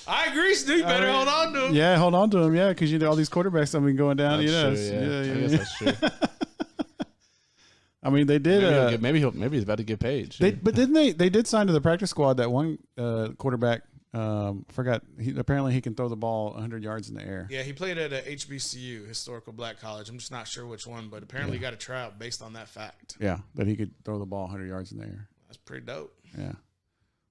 I agree, Stu. Better hold on to him. Yeah, hold on to him. Yeah, because all these quarterbacks have been going down. That's true, yeah. I guess that's true. I mean, they did. Maybe he's about to get paid. But didn't they? They did sign to the practice squad that one quarterback. Forgot. Apparently, he can throw the ball 100 yards in the air. Yeah, he played at a HBCU, historical black college. I'm just not sure which one, but apparently he got a tryout based on that fact. Yeah, that he could throw the ball 100 yards in the air. That's pretty dope. Yeah.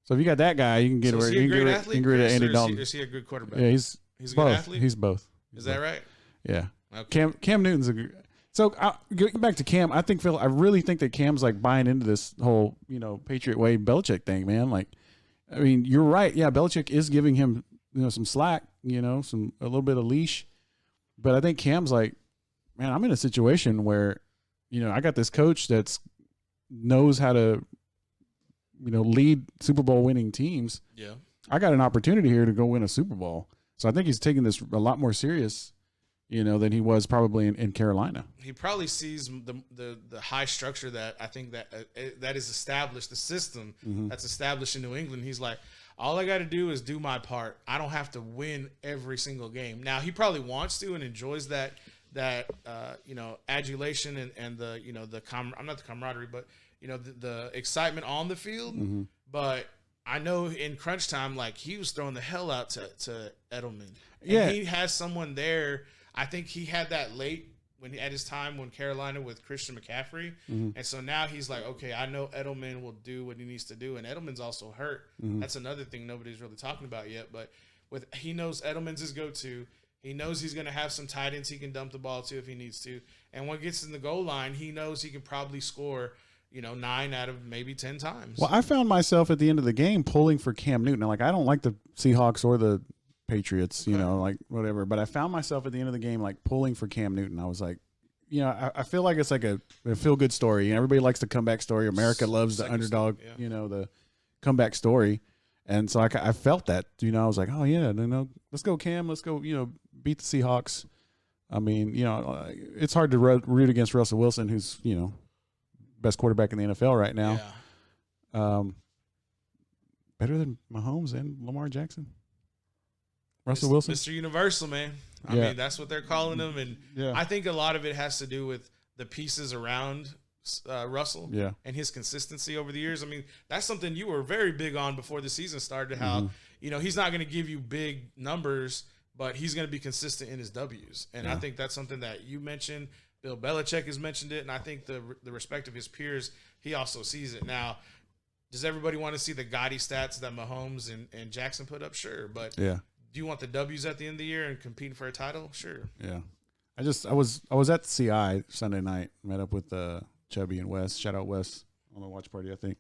So if you got that guy, you can get rid of Andy Dalton. Is he a good quarterback? Yeah, he's a both. good athlete. He's both. Is that right? Yeah. Okay. Cam Newton's a good. So getting back to Cam, I really think that Cam's like buying into this whole, you know, Patriot Way Belichick thing, man. Like, I mean, you're right. Yeah, Belichick is giving him, you know, some slack, you know, a little bit of leash. But I think Cam's like, man, I'm in a situation where, you know, I got this coach that's knows how to, you know, lead Super Bowl winning teams. Yeah. I got an opportunity here to go win a Super Bowl. So I think he's taking this a lot more serious, you know, than he was probably in Carolina. He probably sees the high structure that I think that is established, the system that's established in New England. He's like, all I got to do is do my part. I don't have to win every single game. Now, he probably wants to and enjoys that you know, adulation and the, you know, I'm not the camaraderie, but, you know, the excitement on the field. But I know in crunch time, like, he was throwing the hell out to Edelman. And he has someone there. I think he had that late at his time when Carolina with Christian McCaffrey. And so now he's like, okay, I know Edelman will do what he needs to do. And Edelman's also hurt. That's another thing nobody's really talking about yet. But he knows Edelman's his go-to. He knows he's going to have some tight ends he can dump the ball to if he needs to. And when it gets in the goal line, he knows he can probably score, 9 out of maybe 10 times. Well, I found myself at the end of the game pulling for Cam Newton. Like, I don't like the Seahawks or the Patriots, like whatever. But I found myself at the end of the game, like, pulling for Cam Newton. I was like, I feel like it's like a feel-good story. Everybody likes the comeback story. America loves the underdog, the comeback story. And so I felt that, I was like, oh, yeah, let's go, Cam. Let's go, beat the Seahawks. I mean, it's hard to root against Russell Wilson, who's, best quarterback in the NFL right now. Yeah. Better than Mahomes and Lamar Jackson. Russell Wilson. Mr. Universal, man. I mean, that's what they're calling him. And I think a lot of it has to do with the pieces around Russell and his consistency over the years. I mean, that's something you were very big on before the season started, how, he's not going to give you big numbers, but he's going to be consistent in his W's. And I think that's something that you mentioned. Bill Belichick has mentioned it, and I think the respect of his peers, he also sees it. Now, does everybody want to see the gaudy stats that Mahomes and Jackson put up? Sure. But do you want the W's at the end of the year and competing for a title? Sure. Yeah. I was at CI Sunday night, met up with Chubby and Wes. Shout out Wes on the watch party, I think.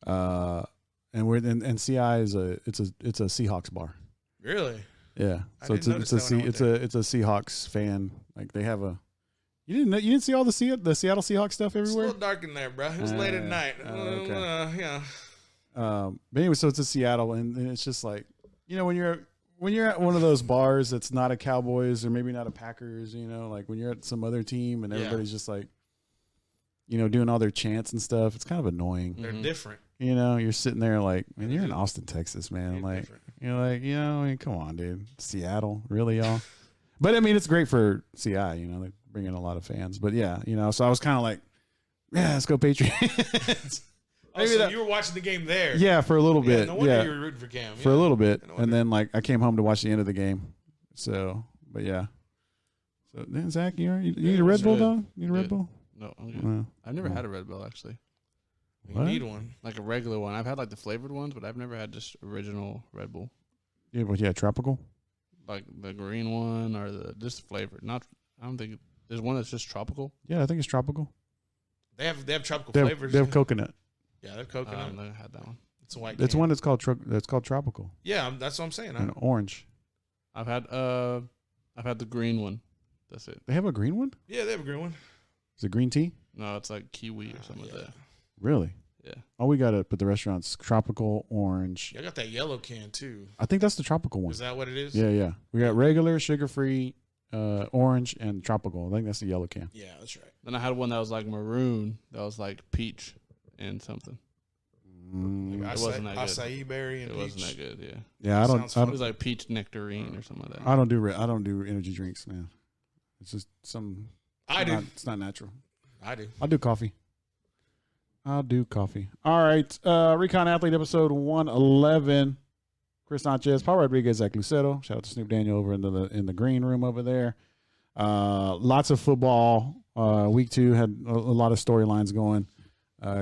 And we're and CI is it's a Seahawks bar. Really? Yeah. So it's a Seahawks fan. Like they have a. You didn't see all the Seattle Seahawks stuff everywhere? It's a little dark in there, bro. It was late at night. Okay. Yeah. But anyway, so it's a Seattle, and it's just like, when you're at one of those bars that's not a Cowboys or maybe not a Packers, like when you're at some other team and everybody's just like, doing all their chants and stuff, it's kind of annoying. They're different. You're sitting there like, man, you're in Austin, Texas, man. Like, different. You're like, I mean, come on, dude. Seattle, really, y'all? But I mean, it's great for CI, they bring in a lot of fans. But yeah, so I was kind of like, yeah, let's go Patriots. So you were watching the game there. Yeah, for a little bit. No wonder you were rooting for Cam. For a little bit. And then like I came home to watch the end of the game. So, but yeah. So then Zach, you need a Red Bull, dog? You need a Red Bull? No, I'm good. I've never had a Red Bull actually. You need one. Like a regular one. I've had like the flavored ones, but I've never had just original Red Bull. Yeah, but tropical? Like the green one or just flavored. I don't think there's one that's just tropical. Yeah, I think it's tropical. They have tropical flavors. They have coconut. Yeah, they're coconut. I've never had that one. It's a white. It's one that's called tropical. Yeah, that's what I'm saying. And orange. I've had the green one. That's it. They have a green one? Yeah, they have a green one. Is it green tea? No, it's like kiwi or something like that. Really? Yeah. Oh, we got it, but the restaurant's tropical orange. Yeah, I got that yellow can too. I think that's the tropical one. Is that what it is? Yeah. We got regular, sugar-free, orange, and tropical. I think that's the yellow can. Yeah, that's right. Then I had one that was like maroon. That was like peach and something. Like it wasn't that good. Acai berry and it peach. wasn't that good. Yeah. Yeah, It was like peach nectarine or something like that. I don't do energy drinks, man. It's just some. It's not natural. I do. I'll do coffee. All right. Recon Athlete episode 111. Chris Sanchez, Paul Rodriguez, Zach Lucero. Shout out to Snoop Daniel over in the green room over there. Lots of football. Week 2 had a lot of storylines going.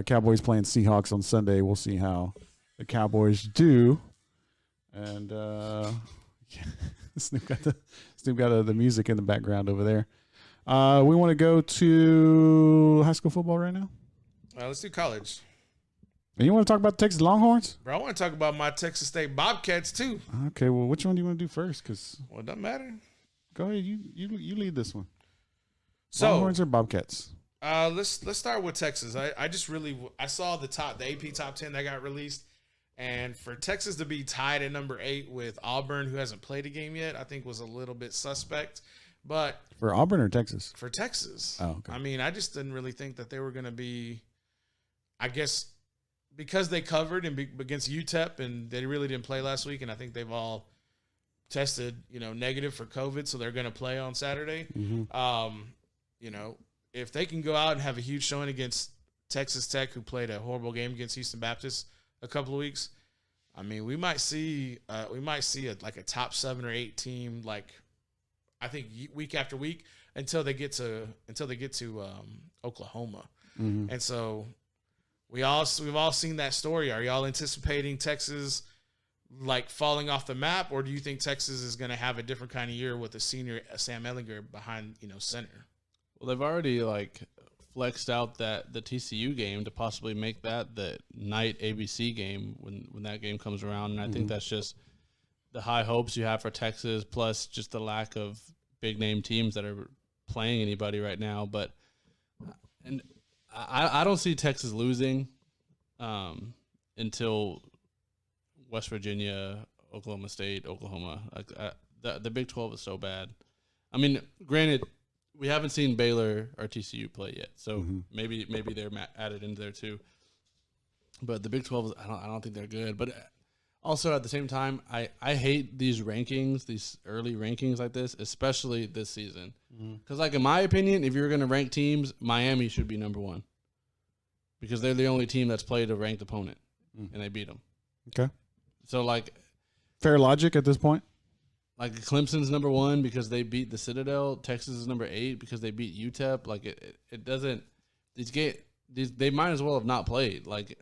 Cowboys playing Seahawks on Sunday. We'll see how the Cowboys do. And Snoop got the music in the background over there. We want to go to high school football right now. Let's do college. And you want to talk about the Texas Longhorns? Bro, I want to talk about my Texas State Bobcats too. Okay, well, which one do you want to do first? Well, it doesn't matter. Go ahead, you lead this one. So, Longhorns or Bobcats? Let's start with Texas. I saw the AP top 10 that got released, and for Texas to be tied at number 8 with Auburn, who hasn't played a game yet, I think was a little bit suspect. But for Auburn or Texas? For Texas. Oh, okay. I mean, I just didn't really think that they were going to be. I guess because they covered against UTEP and they really didn't play last week, and I think they've all tested, negative for COVID, so they're going to play on Saturday. Mm-hmm. If they can go out and have a huge showing against Texas Tech, who played a horrible game against Houston Baptist a couple of weeks, I mean, we might see a top 7 or 8 team, like I think week after week until they get to Oklahoma, and so. We've all seen that story. Are y'all anticipating Texas like falling off the map, or do you think Texas is going to have a different kind of year with a senior Sam Ehlinger behind, center? Well, they've already like flexed out that the TCU game to possibly make that the night ABC game when that game comes around, and I think that's just the high hopes you have for Texas, plus just the lack of big name teams that are playing anybody right now. But and I don't see Texas losing until West Virginia, Oklahoma State, Oklahoma. The Big 12 is so bad. I mean, granted, we haven't seen Baylor or TCU play yet, so maybe they're added into there too. But the Big 12, I don't think they're good. But also at the same time, I hate these rankings, these early rankings like this, especially this season. Because, like, in my opinion, if you're going to rank teams, Miami should be number one because they're the only team that's played a ranked opponent, and they beat them. Okay. So, like, fair logic at this point. Like, Clemson's number one because they beat the Citadel. Texas is number 8 because they beat UTEP. Like, it doesn't – they might as well have not played. Like,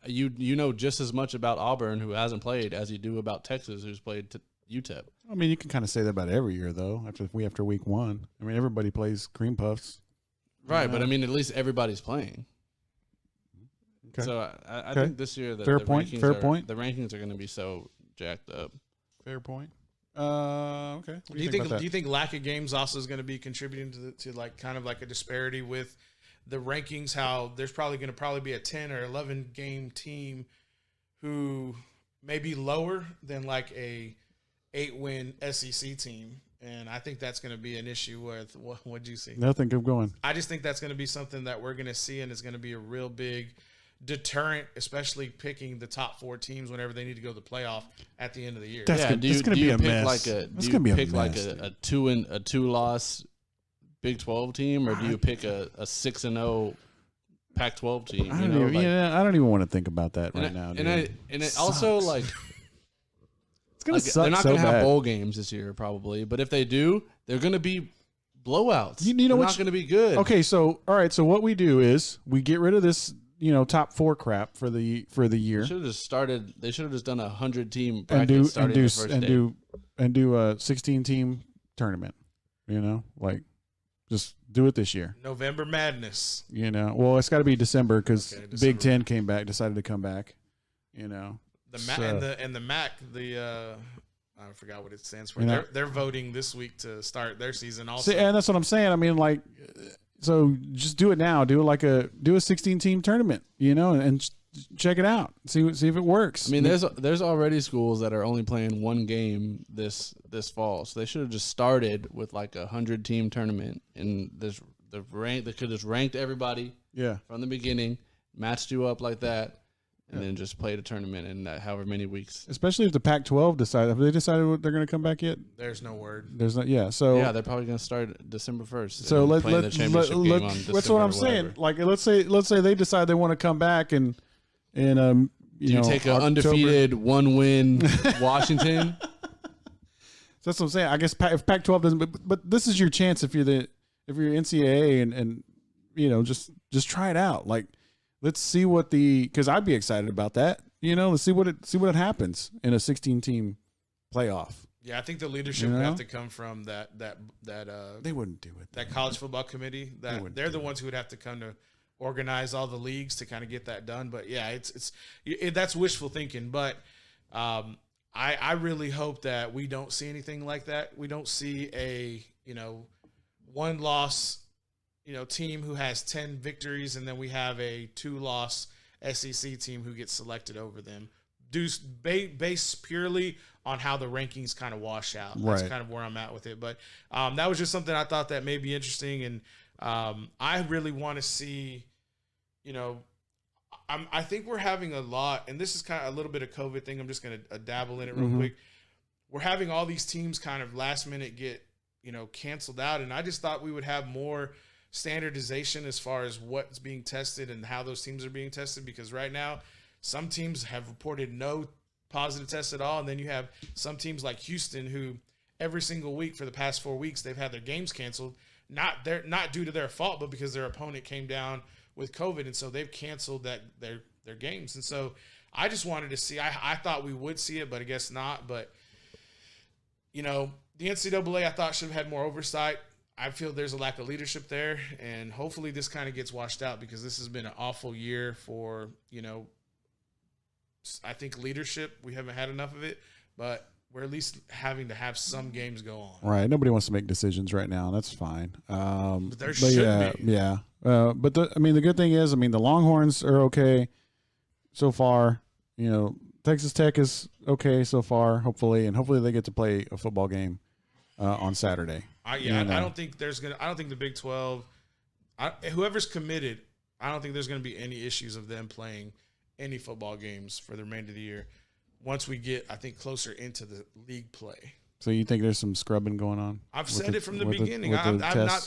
you know just as much about Auburn, who hasn't played, as you do about Texas, who's played UTEP. I mean, you can kind of say that about every year, though, after week one. I mean, everybody plays cream puffs. Right, but, I mean, at least everybody's playing. Okay. So I think this year the point. The rankings are going to be so jacked up. Fair point. Okay. Do you think lack of games also is going to be contributing to like kind of like a disparity with the rankings? How there's probably going to be a 10 or 11 game team who may be lower than like a 8-win SEC team, and I think that's going to be an issue with what do you see? Nothing. Keep going. I just think that's going to be something that we're going to see, and it's going to be a real big deterrent, especially picking the top 4 teams whenever they need to go to the playoff at the end of the year. That's going to be a mess. Do you pick like a 2-loss Big 12 team, or do you pick a 6-0 Pac-12 team? I don't even want to think about that right now. And it also like it's going to suck. They're not so going to have bad. bowl games this year probably, but if they do, they're going to be blowouts. You know they're what? Not going to be good. Okay, so all right, so what we do is we get rid of this. Top 4 crap for the year. They should have just done 100-team and bracket do a 16-team tournament. Like just do it this year. November Madness. Well, it's got to be December because Big Ten decided to come back. The MAC, I forgot what it stands for. They're voting this week to start their season also. See, and that's what I'm saying. I mean, like. So just do it now. Do a 16-team tournament, and check it out. See if it works. I mean, there's already schools that are only playing one game this fall, so they should have just started with like a 100-team tournament, and they could just ranked everybody from the beginning, matched you up like that, and then just played a tournament in however many weeks. Especially if the Pac-12 have they decided what they're going to come back yet? There's no word. There's not. Yeah. So they're probably going to start December 1st. So that's what I'm saying. Like let's say they decide they want to come back and do you take an undefeated 1-win Washington. So that's what I'm saying. I guess if Pac-12 doesn't, but this is your chance if you're NCAA and just try it out. Like. Let's see because I'd be excited about that. Let's see what happens in a 16-team playoff. Yeah, I think the leadership would have to come from that they wouldn't do it. That college football committee. They're the ones who would have to come to organize all the leagues to kind of get that done. But yeah, that's wishful thinking. But I really hope that we don't see anything like that. We don't see a 1-loss. Team who has 10 victories, and then we have a 2-loss SEC team who gets selected over them. Based purely on how the rankings kind of wash out. That's kind of where I'm at with it. But that was just something I thought that may be interesting, and I really want to see, I think we're having a lot, and this is kind of a little bit of COVID thing. I'm just going to dabble in it real quick. We're having all these teams kind of last minute get, canceled out, and I just thought we would have more standardization as far as what's being tested and how those teams are being tested, because right now some teams have reported no positive tests at all, and then you have some teams like Houston who every single week for the past 4 weeks they've had their games canceled, not due to their fault, but because their opponent came down with COVID, and so they've canceled their games. And so I just wanted to see. I thought we would see it, but I guess not. But, the NCAA I thought should have had more oversight. I feel there's a lack of leadership there, and hopefully this kind of gets washed out because this has been an awful year for, I think leadership. We haven't had enough of it, but we're at least having to have some games go on. Right. Nobody wants to make decisions right now. That's fine. But there should be. Yeah. But the good thing is, the Longhorns are okay so far. Texas Tech is okay so far, hopefully, and hopefully they get to play a football game on Saturday. I don't think the Big 12, whoever's committed, I don't think there's going to be any issues of them playing any football games for the remainder of the year. Once we get, I think, closer into the league play. So you think there's some scrubbing going on? I've said it from the beginning. I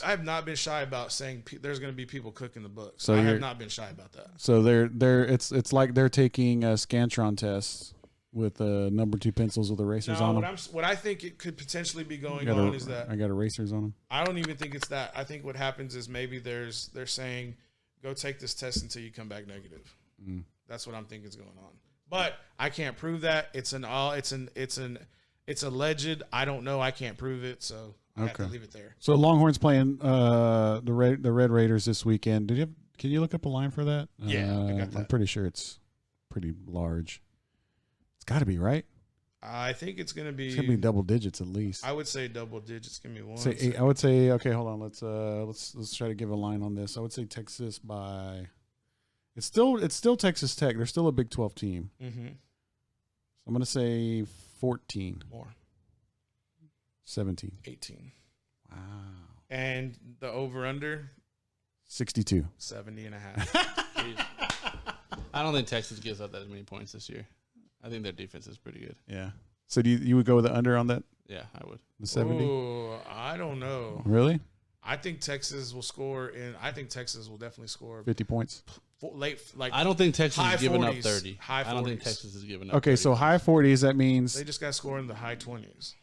have not been shy about saying there's going to be people cooking the books. So I have not been shy about that. So it's like they're taking a Scantron tests with number 2 pencils with erasers on them. What I think it could potentially be going on is that I got erasers on them. I don't even think it's that. I think what happens is maybe they're saying, go take this test until you come back negative. That's what I'm thinking is going on. But I can't prove that. It's alleged. I don't know. I can't prove it, so I have to leave it there. So Longhorns playing the Red Raiders this weekend. Can you look up a line for that? Yeah, I got that. I'm pretty sure it's pretty large. It's got to be, right? I think it's going to be. It's going to be double digits at least. I would say double digits. Give me one. I would say. Okay, hold on. Let's try to give a line on this. I would say Texas by. It's still Texas Tech. They're still a Big 12 team. Mm-hmm. So I'm going to say 14. More. 17. 18. Wow. And the over-under? 62. 70.5. I don't think Texas gives up that many points this year. I think their defense is pretty good. Yeah. So you would go with the under on that? Yeah, I would. The 70? Oh, I don't know. Really? I think Texas will score, and I think Texas will definitely score 50 points. I don't think Texas is giving up 40s, 30. High 40s. I don't think Texas is giving up. Okay, 30. so high 40s. That means they just got to score in the high 20s,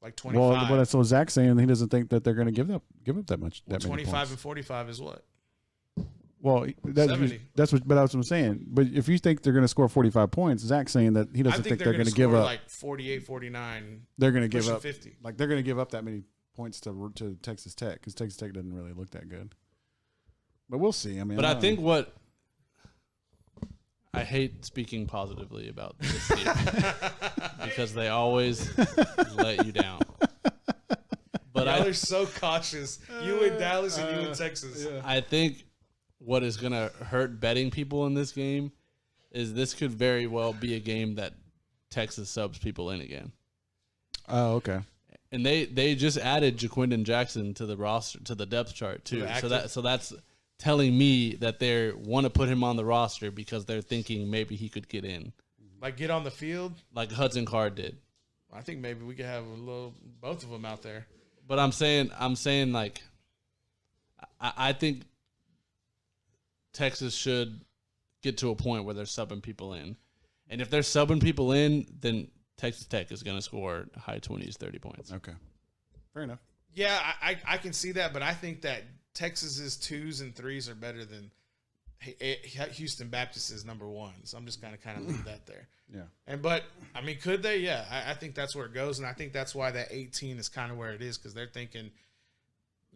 like 25. Well, that's what Zach's saying. He doesn't think that they're going to give up that much. Well, that many 25 points. and 45 is what? Well, 70. That's what I'm saying. But if you think they're going to score 45 points, Zach's saying that he doesn't think they're going to give up like 48, 49. They're going to give up 50. Like they're going to give up that many points to Texas Tech because Texas Tech doesn't really look that good. But we'll see. I think what I hate speaking positively about this team because they always let you down. But y'all are so cautious. You in Dallas and you in Texas. Yeah. I think what is going to hurt betting people in this game is this could very well be a game that Texas subs people in again. Oh, okay. And they just added Jaquindon Jackson to the roster, to the depth chart too. So that's telling me that they want to put him on the roster because they're thinking maybe he could get in. Like get on the field? Like Hudson Card did. I think maybe we could have both of them out there. But I'm saying like I think Texas should get to a point where they're subbing people in. And if they're subbing people in, then Texas Tech is going to score high 20s, 30 points. Okay. Fair enough. Yeah, I can see that, but I think that Texas's 2s and 3s are better than Houston Baptist's number 1. So I'm just going to kind of leave that there. Yeah. But I mean, could they? Yeah, I think that's where it goes, and I think that's why that 18 is kind of where it is because they're thinking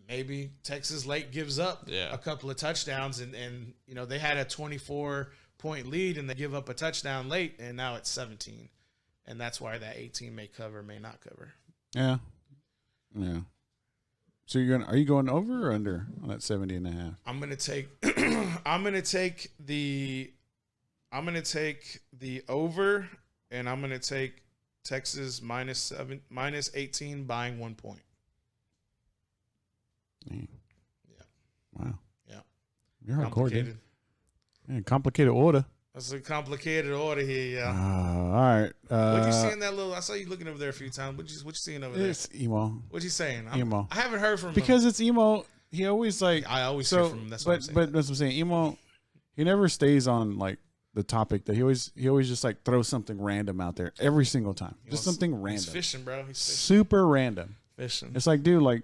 maybe Texas late gives up a couple of touchdowns, and they had a 24-point lead and they give up a touchdown late, and now it's 17, and that's why that 18 may cover, may not cover. Yeah. Yeah. So are you going over or under on that 70.5? I'm gonna take the over, and I'm gonna take Texas minus 18, buying 1 point. Yeah. Wow. Yeah. You're hardcore, dude. Yeah, complicated order. That's a complicated order here, yeah. All right. What you seeing that little? I saw you looking over there a few times. What you seeing over there? It's emo. What you saying? Emo. I haven't heard from him. Because it's emo. He always like. I always hear from him. That's what I'm saying. But that's what I'm saying. Emo. He never stays on like the topic. That he always just like throws something random out there every single time. Just something random. He's fishing, bro. He's fishing. Super random. Fishing. It's like, dude, like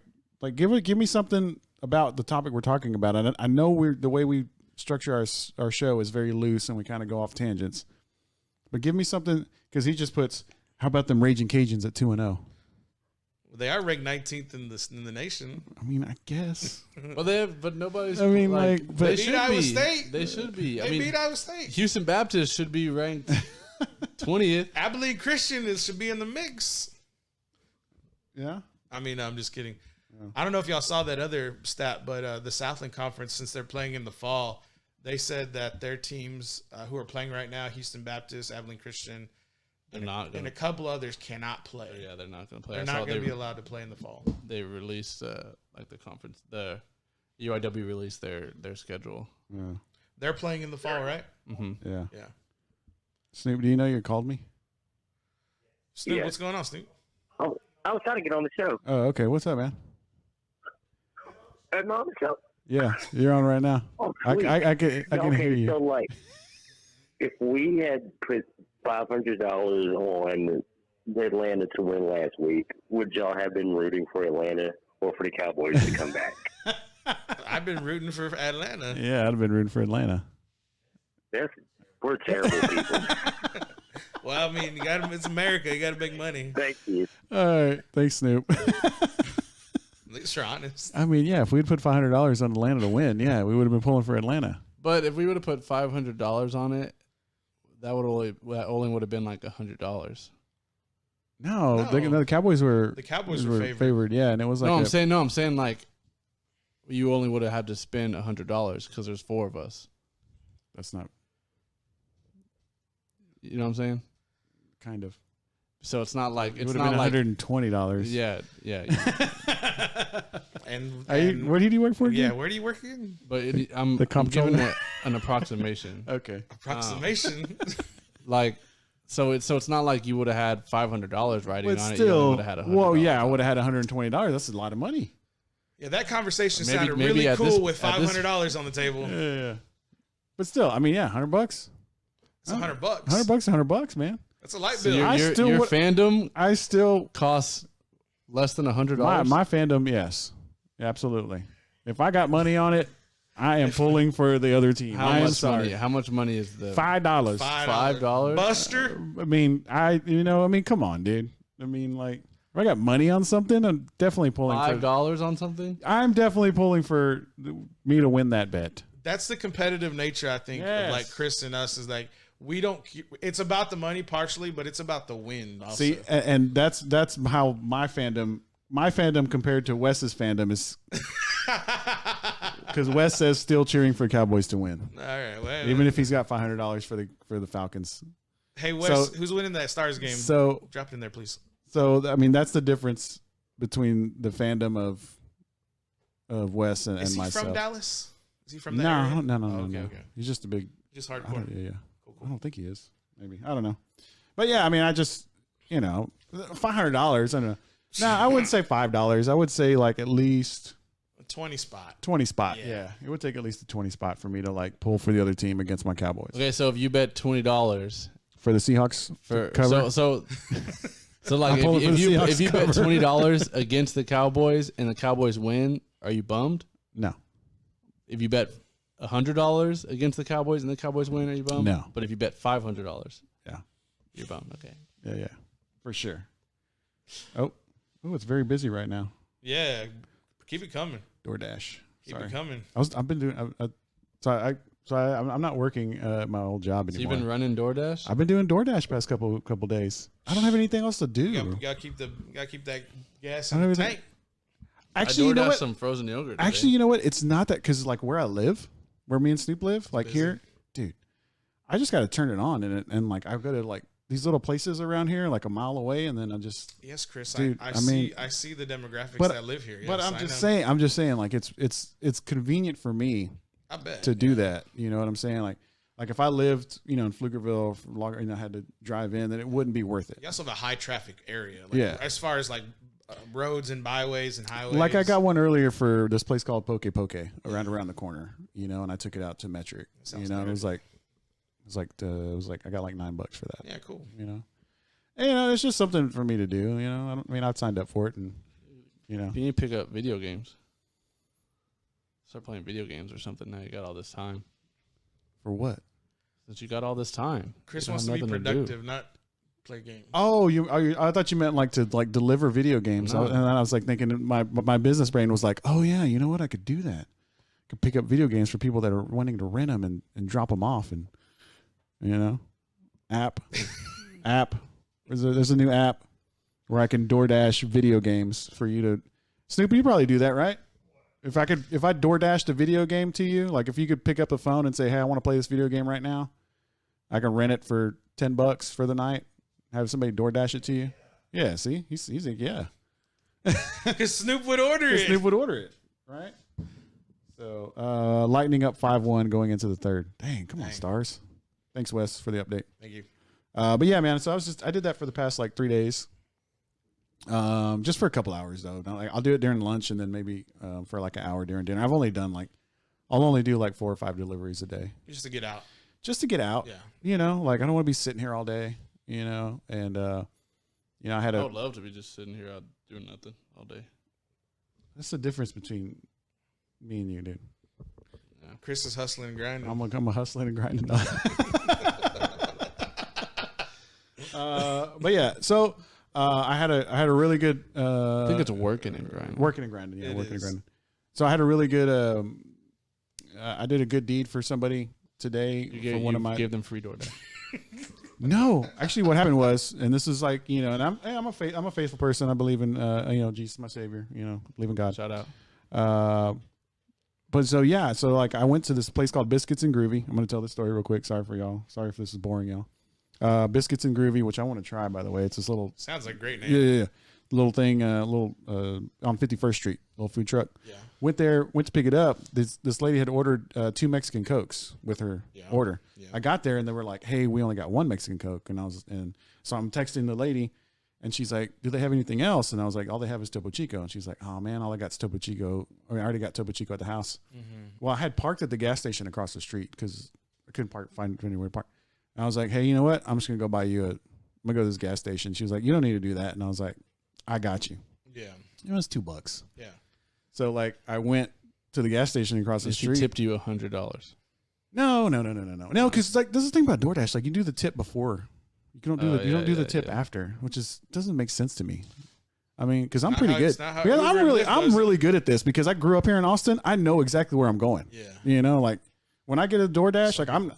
give me something about the topic we're talking about. And I know the way we structure our show is very loose and we kind of go off tangents. But give me something because he just puts. How about them Raging Cajuns at 2-0? They are ranked 19th in the nation. I mean, I guess. but nobody's. I mean, like but they beat should Iowa be. State. They should be. They beat Iowa State. Houston Baptist should be ranked 20th. Abilene Christian should be in the mix. Yeah. I mean, I'm just kidding. Yeah. I don't know if y'all saw that other stat, but the Southland Conference, since they're playing in the fall, they said that their teams who are playing right now, Houston Baptist, Abilene Christian, and a couple others cannot play. Yeah, they're not going to play. They're not going to be allowed to play in the fall. They released like the conference, the UIW released their schedule. Yeah. They're playing in the fall, right? Mm-hmm. Yeah. Yeah. Snoop, do you know you called me? Snoop, what's going on, Snoop? Oh, I was trying to get on the show. Oh, okay. What's up, man? Am I on the show? Yeah, you're on right now. Oh, I can hear you. So, like, if we had put $500 on Atlanta to win last week, would y'all have been rooting for Atlanta or for the Cowboys to come back? I've been rooting for Atlanta. Yeah, I'd have been rooting for Atlanta. We're terrible people. Well, I mean, it's America. You got to make money. Thank you. All right. Thanks, Snoop. At least you're honest. I mean, yeah, if we'd put $500 on Atlanta to win, yeah, we would have been pulling for Atlanta. But if we would have put $500 on it, that only would have been like $100. No, the Cowboys were favored. Yeah, and it was like I'm saying like you only would have had to spend $100 because there's 4 of us. That's not. You know what I'm saying? Kind of. So it's not like it would have been $120. Yeah. and where did you work for again? Yeah, where do you work again? But I'm giving it an approximation. Okay, approximation. So it's not like you would have had $500 writing on it. Still, you would have had $100. Well, yeah, I would have had $120. That's a lot of money. Yeah, that conversation sounded really cool with $500 on the table. Yeah. But still, I mean, yeah, $100. It's $100. $100, man. That's a light So bill. Your fandom I still costs less than $100. My fandom, yes, absolutely. If I got money on it, I am pulling for the other team. How much money is the $5? $5? Buster. Come on, dude. I mean, like, if I got money on something, I'm definitely pulling $5 on something. I'm definitely pulling for me to win that bet. That's the competitive nature, I think, of like Chris and us. Is like we don't. It's about the money partially, but it's about the win. Also. See, and that's how my fandom compared to Wes's fandom is. Because Wes says still cheering for Cowboys to win. All right, even if he's got $500 for the Falcons. Hey Wes, who's winning that Stars game? So drop it in there, please. So I mean, that's the difference between the fandom of Wes and myself. Is he from Dallas? Is he from that area? No. Okay. He's just a big. Just hardcore. Yeah. Cool. I don't think he is. Maybe. I don't know. But yeah, I mean, I just, $500. I don't know. No, I wouldn't say $5. I would say like at least a 20 spot. 20 spot. Yeah. It would take at least a 20 spot for me to like pull for the other team against my Cowboys. Okay, so if you bet $20 for the Seahawks cover. So like if you bet $20 against the Cowboys and the Cowboys win, are you bummed? No. If you bet $100 against the Cowboys and the Cowboys win, are you bummed? No. But if you bet $500, you're bummed. Okay. Yeah, for sure. Oh, it's very busy right now. Yeah, keep it coming. DoorDash. Keep it coming. I've been doing. I'm not working at my old job anymore. So you've been running DoorDash? I've been doing DoorDash past couple days. I don't have anything else to do. You gotta keep that gas in the tank. Actually, you know what? Some frozen yogurt today. Actually, you know what? It's not that because like where I live, where me and Snoop live, like here, dude, I just got to turn it on and like I've got to like these little places around here, like a mile away, and then I just yes, Chris, dude, I see the demographics that live here. Yes, but I'm just saying, like it's convenient for me. I bet to do that. You know what I'm saying? Like if I lived, in Pflugerville for longer, and I had to drive in, then it wouldn't be worth it. You also have a high traffic area. As far as like roads and byways and highways. Like I got one earlier for this place called Poke around the corner, and I took it out to Metric. It was like I got like $9 for that. Yeah, cool. And, it's just something for me to do. I've signed up for it, and You need to pick up video games. Start playing video games or something. Now you got all this time. For what? Since you got all this time. Chris You wants don't to have be nothing to do. productive, not play games. Oh, I thought you meant like to like deliver video games. No. And then I was like thinking my business brain was like, oh yeah, you know what? I could do that. I could pick up video games for people that are wanting to rent them and drop them off, and app. There's a new app where I can DoorDash video games for you to. Snoopy, you probably do that, right? If I DoorDashed a video game to you, like if you could pick up the phone and say, hey, I want to play this video game right now, I can rent it for $10 for the night. Have somebody DoorDash it to you. Yeah, see, he's like, yeah. Because Snoop would order it. Snoop would order it, right? So Lightning up 5-1 going into the third. Dang, come on, Stars. Thanks, Wes, for the update. Thank you. But yeah, man. So I did that for the past like 3 days. Just for a couple hours though. I'll do it during lunch and then maybe for like an hour during dinner. I'll only do like 4 or 5 deliveries a day. Just to get out. Yeah. Like I don't want to be sitting here all day. And I would love to be just sitting here out doing nothing all day. That's the difference between me and you, dude. Yeah. Chris is hustling and grinding. I'm a hustling and grinding. But yeah, so I had a really good. I think it's working and grinding. Working and grinding, yeah, working and grinding. So I had a really good. I did a good deed for somebody today. You gave them free DoorDash. No, actually, what happened was, and this is like, and I'm a faithful person. I believe in Jesus, my Savior. Believe in God. Shout out. But so like I went to this place called Biscuits and Groovy. I'm gonna tell this story real quick. Sorry for y'all. Sorry if this is boring, y'all. Biscuits and Groovy, which I want to try, by the way. It's this little. Sounds like a great name. Yeah. Little thing, on 51st Street, little food truck. Yeah. Went to pick it up. This lady had ordered 2 Mexican Cokes with her order. Yeah. I got there and they were like, "Hey, we only got 1 Mexican Coke," and so I'm texting the lady, and she's like, "Do they have anything else?" And I was like, "All they have is Topo Chico." And she's like, "Oh man, all I got is Topo Chico. I already got Topo Chico at the house." Mm-hmm. Well, I had parked at the gas station across the street because I couldn't find anywhere to park. And I was like, "Hey, you know what? I'm just gonna go buy you I'm gonna go to this gas station." She was like, "You don't need to do that." And I was like, "I got you." Yeah. It was $2. Yeah. So like I went to the gas station across the street. She tipped you $100. No. Because like this is the thing about DoorDash. Like you do the tip before, you don't do the tip after, which doesn't make sense to me. I mean, because I'm pretty good. I'm really good at this because I grew up here in Austin. I know exactly where I'm going. Yeah. Like when I get a DoorDash, like a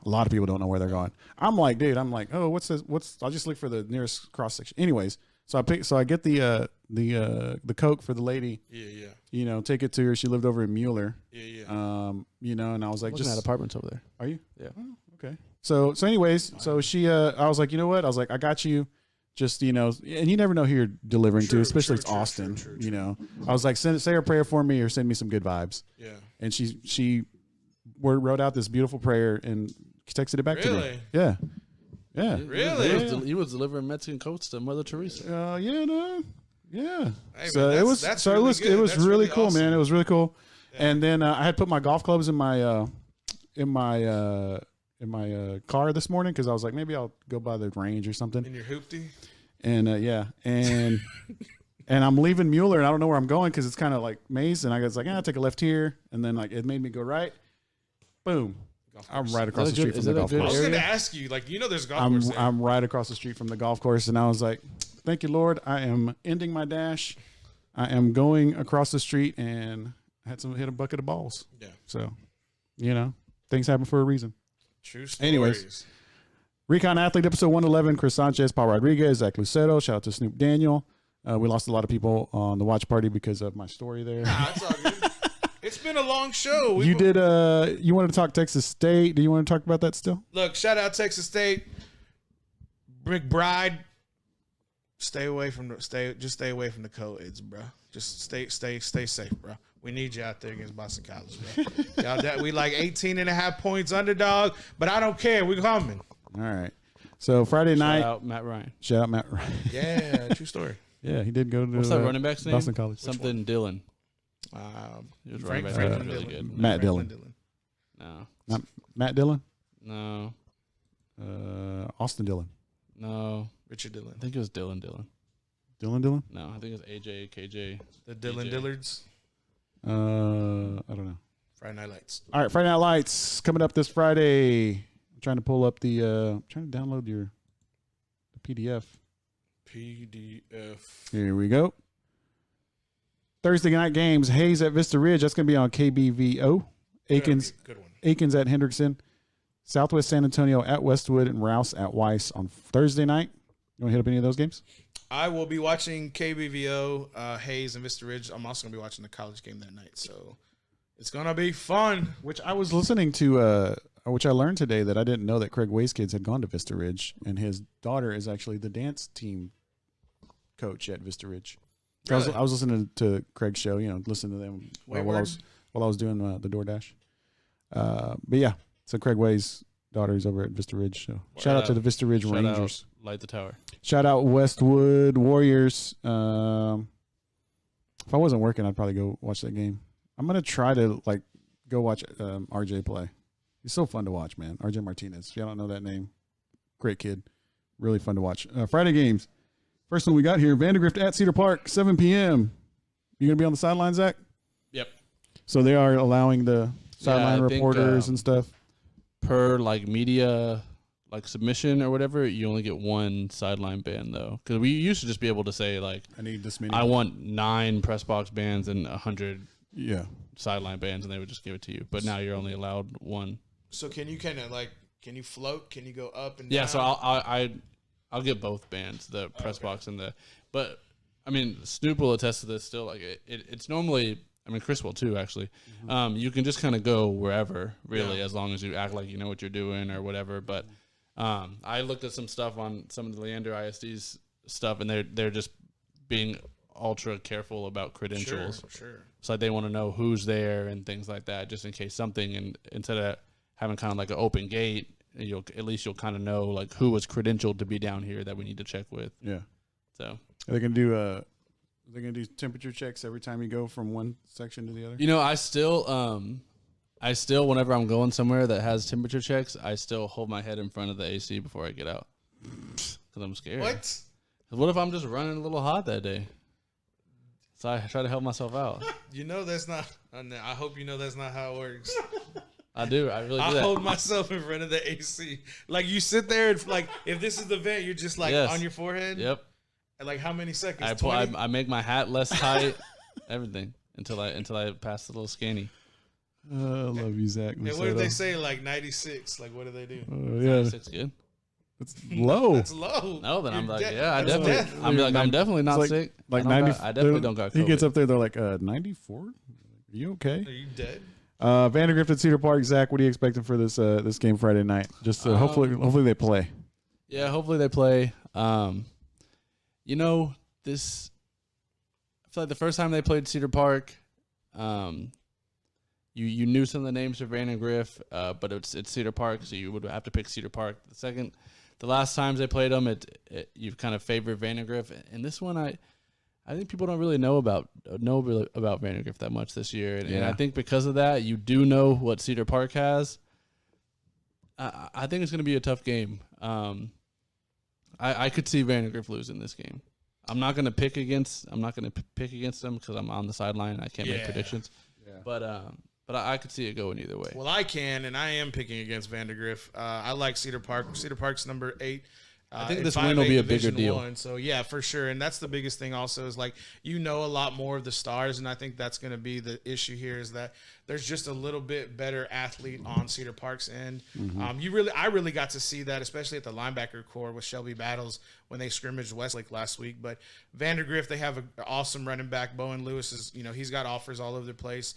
lot of people don't know where they're going. I'm like, dude, oh, what's this? I'll just look for the nearest cross section. Anyways, so I get the Coke for the lady. Yeah. Take it to her. She lived over in Mueller. Yeah. And I was like, just at apartments over there. Are you? Yeah. Oh, okay. So anyways, so she, I was like, you know what? I was like, I got you. Just, and you never know who you're delivering to, especially it's Austin, I was like, say a prayer for me or send me some good vibes. Yeah. And she wrote out this beautiful prayer and texted it back to me. Yeah. Yeah. Really? He was delivering Mexican coats to Mother Teresa. Yeah, no. Yeah. Hey, so man, it was really cool, awesome. man. It was really cool. Yeah. And then I had put my golf clubs in my car this morning because I was like, maybe I'll go by the range or something. In your hoopty? And and I'm leaving Mueller and I don't know where I'm going because it's kind of like maze. And I was like, I'll take a left here. And then like it made me go right. Boom. I'm right across the street from the golf course. I was going to ask you, like, there's golf course there. I'm right across the street from the golf course. And I was like, thank you, Lord. I am ending my dash. I am going across the street and I had hit a bucket of balls. Yeah. So, things happen for a reason. True stories. Anyways, Recon Athlete, episode 111, Chris Sanchez, Paul Rodriguez, Zach Lucero. Shout out to Snoop Daniel. We lost a lot of people on the watch party because of my story there. Nah, it's all good. It's been a long show. You wanted to talk Texas State. Do you want to talk about that still? Look, shout out Texas State. McBride. Stay away from the co-eds, bro. Just stay safe, bro. We need you out there against Boston College, bro. Y'all, we like 18.5 points underdog, but I don't care. We coming. All right. So Friday night. Shout out Matt Ryan. Yeah, true story. Yeah, he did go to what's that running back's name? Boston College. Something Dylan. He was Franklin really good. Matt Dillon. No. Not Matt Dillon? No. Austin Dillon. No. Richard Dillon. I think it was Dylan. Dylan? No, I think it was AJ, KJ. The Dylan Dillards. I don't know. Friday Night Lights. All right, Friday Night Lights coming up this Friday. trying to pull up the trying to download the PDF. Here we go. Thursday night games. Hayes at Vista Ridge. That's going to be on KBVO. Aikens. Good one. Aikens at Hendrickson. Southwest San Antonio at Westwood and Rouse at Weiss on Thursday night. You want to hit up any of those games? I will be watching KBVO, Hayes, and Vista Ridge. I'm also going to be watching the college game that night. So it's going to be fun. Which I was listening to, which I learned today that I didn't know that Craig Way's kids had gone to Vista Ridge, and his daughter is actually the dance team coach at Vista Ridge. Really? I was listening to Craig's show, listening to them while I was doing the DoorDash. But yeah, so Craig Way's daughter is over at Vista Ridge. So shout out to the Vista Ridge Rangers. Light the tower. Shout out Westwood Warriors. If I wasn't working, I'd probably go watch that game. I'm gonna try to go watch RJ play. He's so fun to watch, man. RJ Martinez. If you don't know that name, great kid. Really fun to watch. Friday games. First one we got here: Vandergrift at Cedar Park, 7 p.m. You gonna be on the sideline, Zach? Yep. So they are allowing the sideline I think, reporters and stuff. Per media submission or whatever, you only get one sideline band though. Because we used to just be able to say I need this many. I want 9 press box bands and 100 sideline bands, and they would just give it to you. But now you're only allowed one. So can you kind of can you float? Can you go up and down? Yeah. So I'll get both bands, the press box and the. But I mean, Snoop will attest to this still. It's normally. I mean, Chris will too, actually. Mm-hmm. You can just kind of go wherever, really, as long as you act like you know what you're doing or whatever. But I looked at some stuff on some of the Leander ISD's stuff, and they're just being ultra careful about credentials. Sure. So they want to know who's there and things like that, just in case something. And instead of having kind of an open gate, you'll kind of know who was credentialed to be down here that we need to check with. Yeah. So are they gonna do they're gonna do temperature checks every time you go from one section to the other? I still, whenever I'm going somewhere that has temperature checks, I still hold my head in front of the AC before I get out because I'm scared. What? 'Cause what if I'm just running a little hot that day? So I try to help myself out. That's not. I hope you know that's not how it works. I do. I really do. I hold myself in front of the AC. You sit there and if this is the vent, you're just Yes. on your forehead. Yep. And how many seconds? I make my hat less tight, everything until I pass the little scanny. I love you, Zach. And what did they say? 96. What do they do? Yeah, 96 good. That's low. That's low. No, then I'm That's I'm definitely not sick. Like I 90. I definitely don't got COVID. He gets up there, they're like 94. Are you okay? Are you dead? Vandergrift at Cedar Park. Zach, what are you expecting for this game Friday night? Just hopefully they play. Yeah, hopefully they play. This. I feel like the first time they played Cedar Park, you knew some of the names for Vandergrift, but it's Cedar Park, so you would have to pick Cedar Park. The last times they played them, you've kind of favored Vandergrift, and this one I think people don't really know about Vandergrift that much this year, and I think because of that, you do know what Cedar Park has. I think it's going to be a tough game. I could see Vandergrift losing this game. I'm not going to pick against them because I'm on the sideline and I can't make predictions. Yeah. But I could see it going either way. Well, I can, and I am picking against Vandergrift. I like Cedar Park. Cedar Park's number 8. I think this win will be a bigger deal. So, yeah, for sure. And that's the biggest thing also is, a lot more of the stars, and I think that's going to be the issue here is that there's just a little bit better athlete on Cedar Park's end. Mm-hmm. I really got to see that, especially at the linebacker core with Shelby Battles when they scrimmaged Westlake last week. But Vandergrift, they have an awesome running back. Bowen Lewis is, he's got offers all over the place.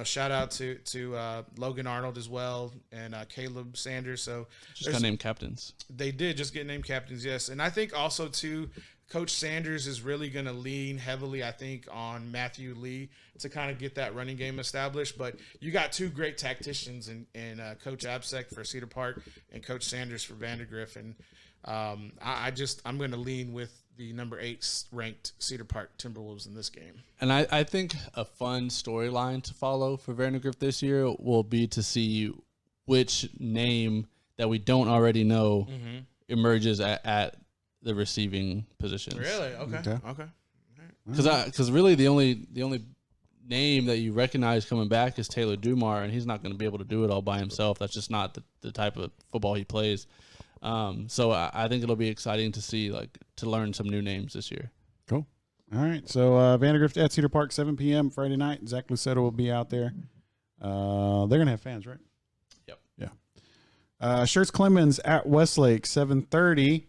Shout out to Logan Arnold as well and Caleb Sanders. So just got named captains. They did just get named captains, yes. And I think also, too, Coach Sanders is really going to lean heavily, I think, on Matthew Lee to kind of get that running game established. But you got 2 great tacticians in Coach Absek for Cedar Park and Coach Sanders for Vandergrift. And I'm going to lean with the number 8 ranked Cedar Park Timberwolves in this game. And I think a fun storyline to follow for Vandergrift this year will be to see which name that we don't already know emerges at the receiving positions. Really? Okay. Because really the only name that you recognize coming back is Taylor Dumar, and he's not going to be able to do it all by himself. That's just not the type of football he plays. So I think it'll be exciting to see, to learn some new names this year. Cool. All right. So Vandergrift at Cedar Park, 7 p.m. Friday night. Zach Lucetto will be out there. They're going to have fans, right? Yep. Yeah. Shirts Clemens at Westlake, 7:30.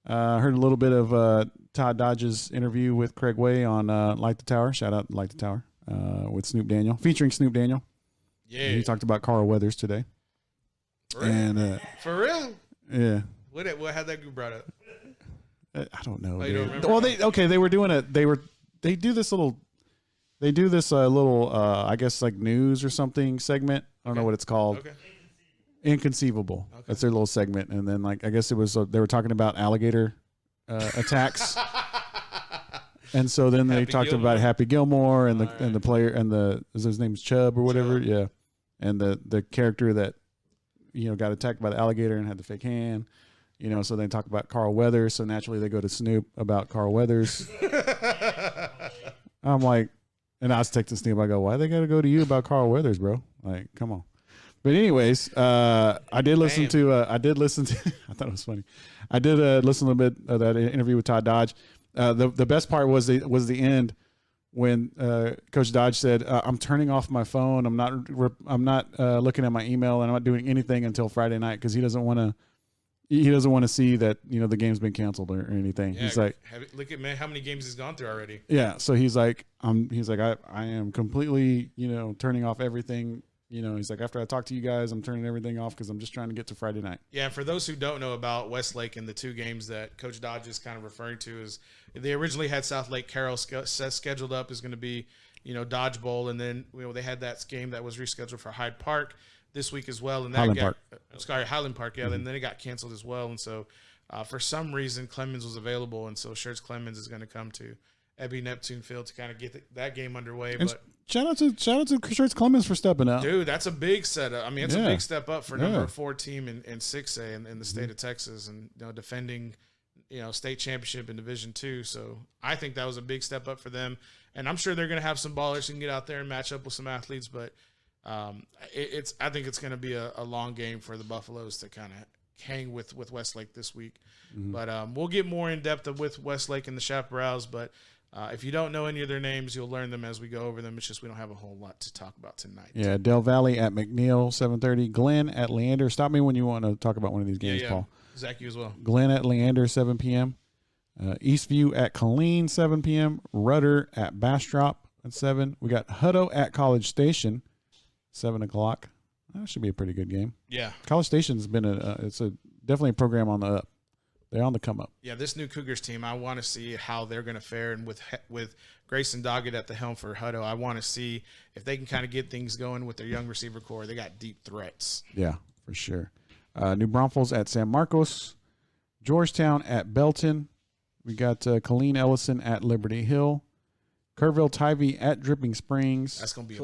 Heard a little bit of Todd Dodge's interview with Craig Way on Light the Tower. Shout out Light the Tower with Snoop Daniel, featuring Snoop Daniel. Yeah. He talked about Carl Weathers today. For real? And for real? Yeah. What had that group brought up? I don't know. Oh, you don't remember? Well, they were doing they do this little I guess like news or something segment. I don't know what it's called. Okay. Inconceivable. Okay. That's their little segment. And then I guess it was they were talking about alligator attacks. And so then they talked about Happy Gilmore and the player and his name's Chubb or whatever. Chubb. Yeah. And the character that got attacked by the alligator and had the fake hand. So they talk about Carl Weathers. So naturally they go to Snoop about Carl Weathers. I'm like, and I was texting Snoop. I go, why they got to go to you about Carl Weathers, bro? Like, come on. But anyways, I did listen to, I thought it was funny. I did listen a little bit of that interview with Todd Dodge. The best part was the end when Coach Dodge said, I'm turning off my phone. I'm not looking at my email, and I'm not doing anything until Friday night because he doesn't want to see that the game's been canceled or anything. Yeah, he's like, look at how many games he's gone through already. Yeah, so he's like I am completely turning off everything. He's like, after I talk to you guys, I'm turning everything off because I'm just trying to get to Friday night. Yeah, for those who don't know about Westlake and the two games that Coach Dodge is kind of referring to is they originally had South Lake Carroll scheduled up is going to be Dodge Bowl, and then they had that game that was rescheduled for Hyde Park this week as well, and that Highland Park, yeah, and then it got canceled as well, and so for some reason Clemens was available, and so Shirts Clemens is going to come to Ebby Neptune Field to kind of get that game underway. And but shout out to Shirts Clemens for stepping up, dude. That's a big setup. I mean, it's a big step up for number 4 team in 6A in the state of Texas, and defending state championship in Division II. So I think that was a big step up for them, and I'm sure they're going to have some ballers who can get out there and match up with some athletes, but. I think it's going to be a long game for the Buffaloes to kind of hang with Westlake this week. Mm-hmm. But we'll get more in depth with Westlake and the Chaparrals. But if you don't know any of their names, you'll learn them as we go over them. It's just we don't have a whole lot to talk about tonight. Yeah, Del Valley at McNeil, 7:30. Glenn at Leander. Stop me when you want to talk about one of these games, Paul. Zach, you as well. Glenn at Leander, 7 p.m. Eastview at Colleen, 7 p.m. Rudder at Bastrop at 7. We got Hutto at College Station. 7 o'clock. That should be a pretty good game. Yeah. College Station's been definitely a program on the up. They're on the come up. Yeah, this new Cougars team, I want to see how they're going to fare. And with Grayson Doggett at the helm for Hutto, I want to see if they can kind of get things going with their young receiver core. They got deep threats. Yeah, for sure. New Braunfels at San Marcos. Georgetown at Belton. We got Colleen Ellison at Liberty Hill. Kerrville Tivy at Dripping Springs. That's going to be That's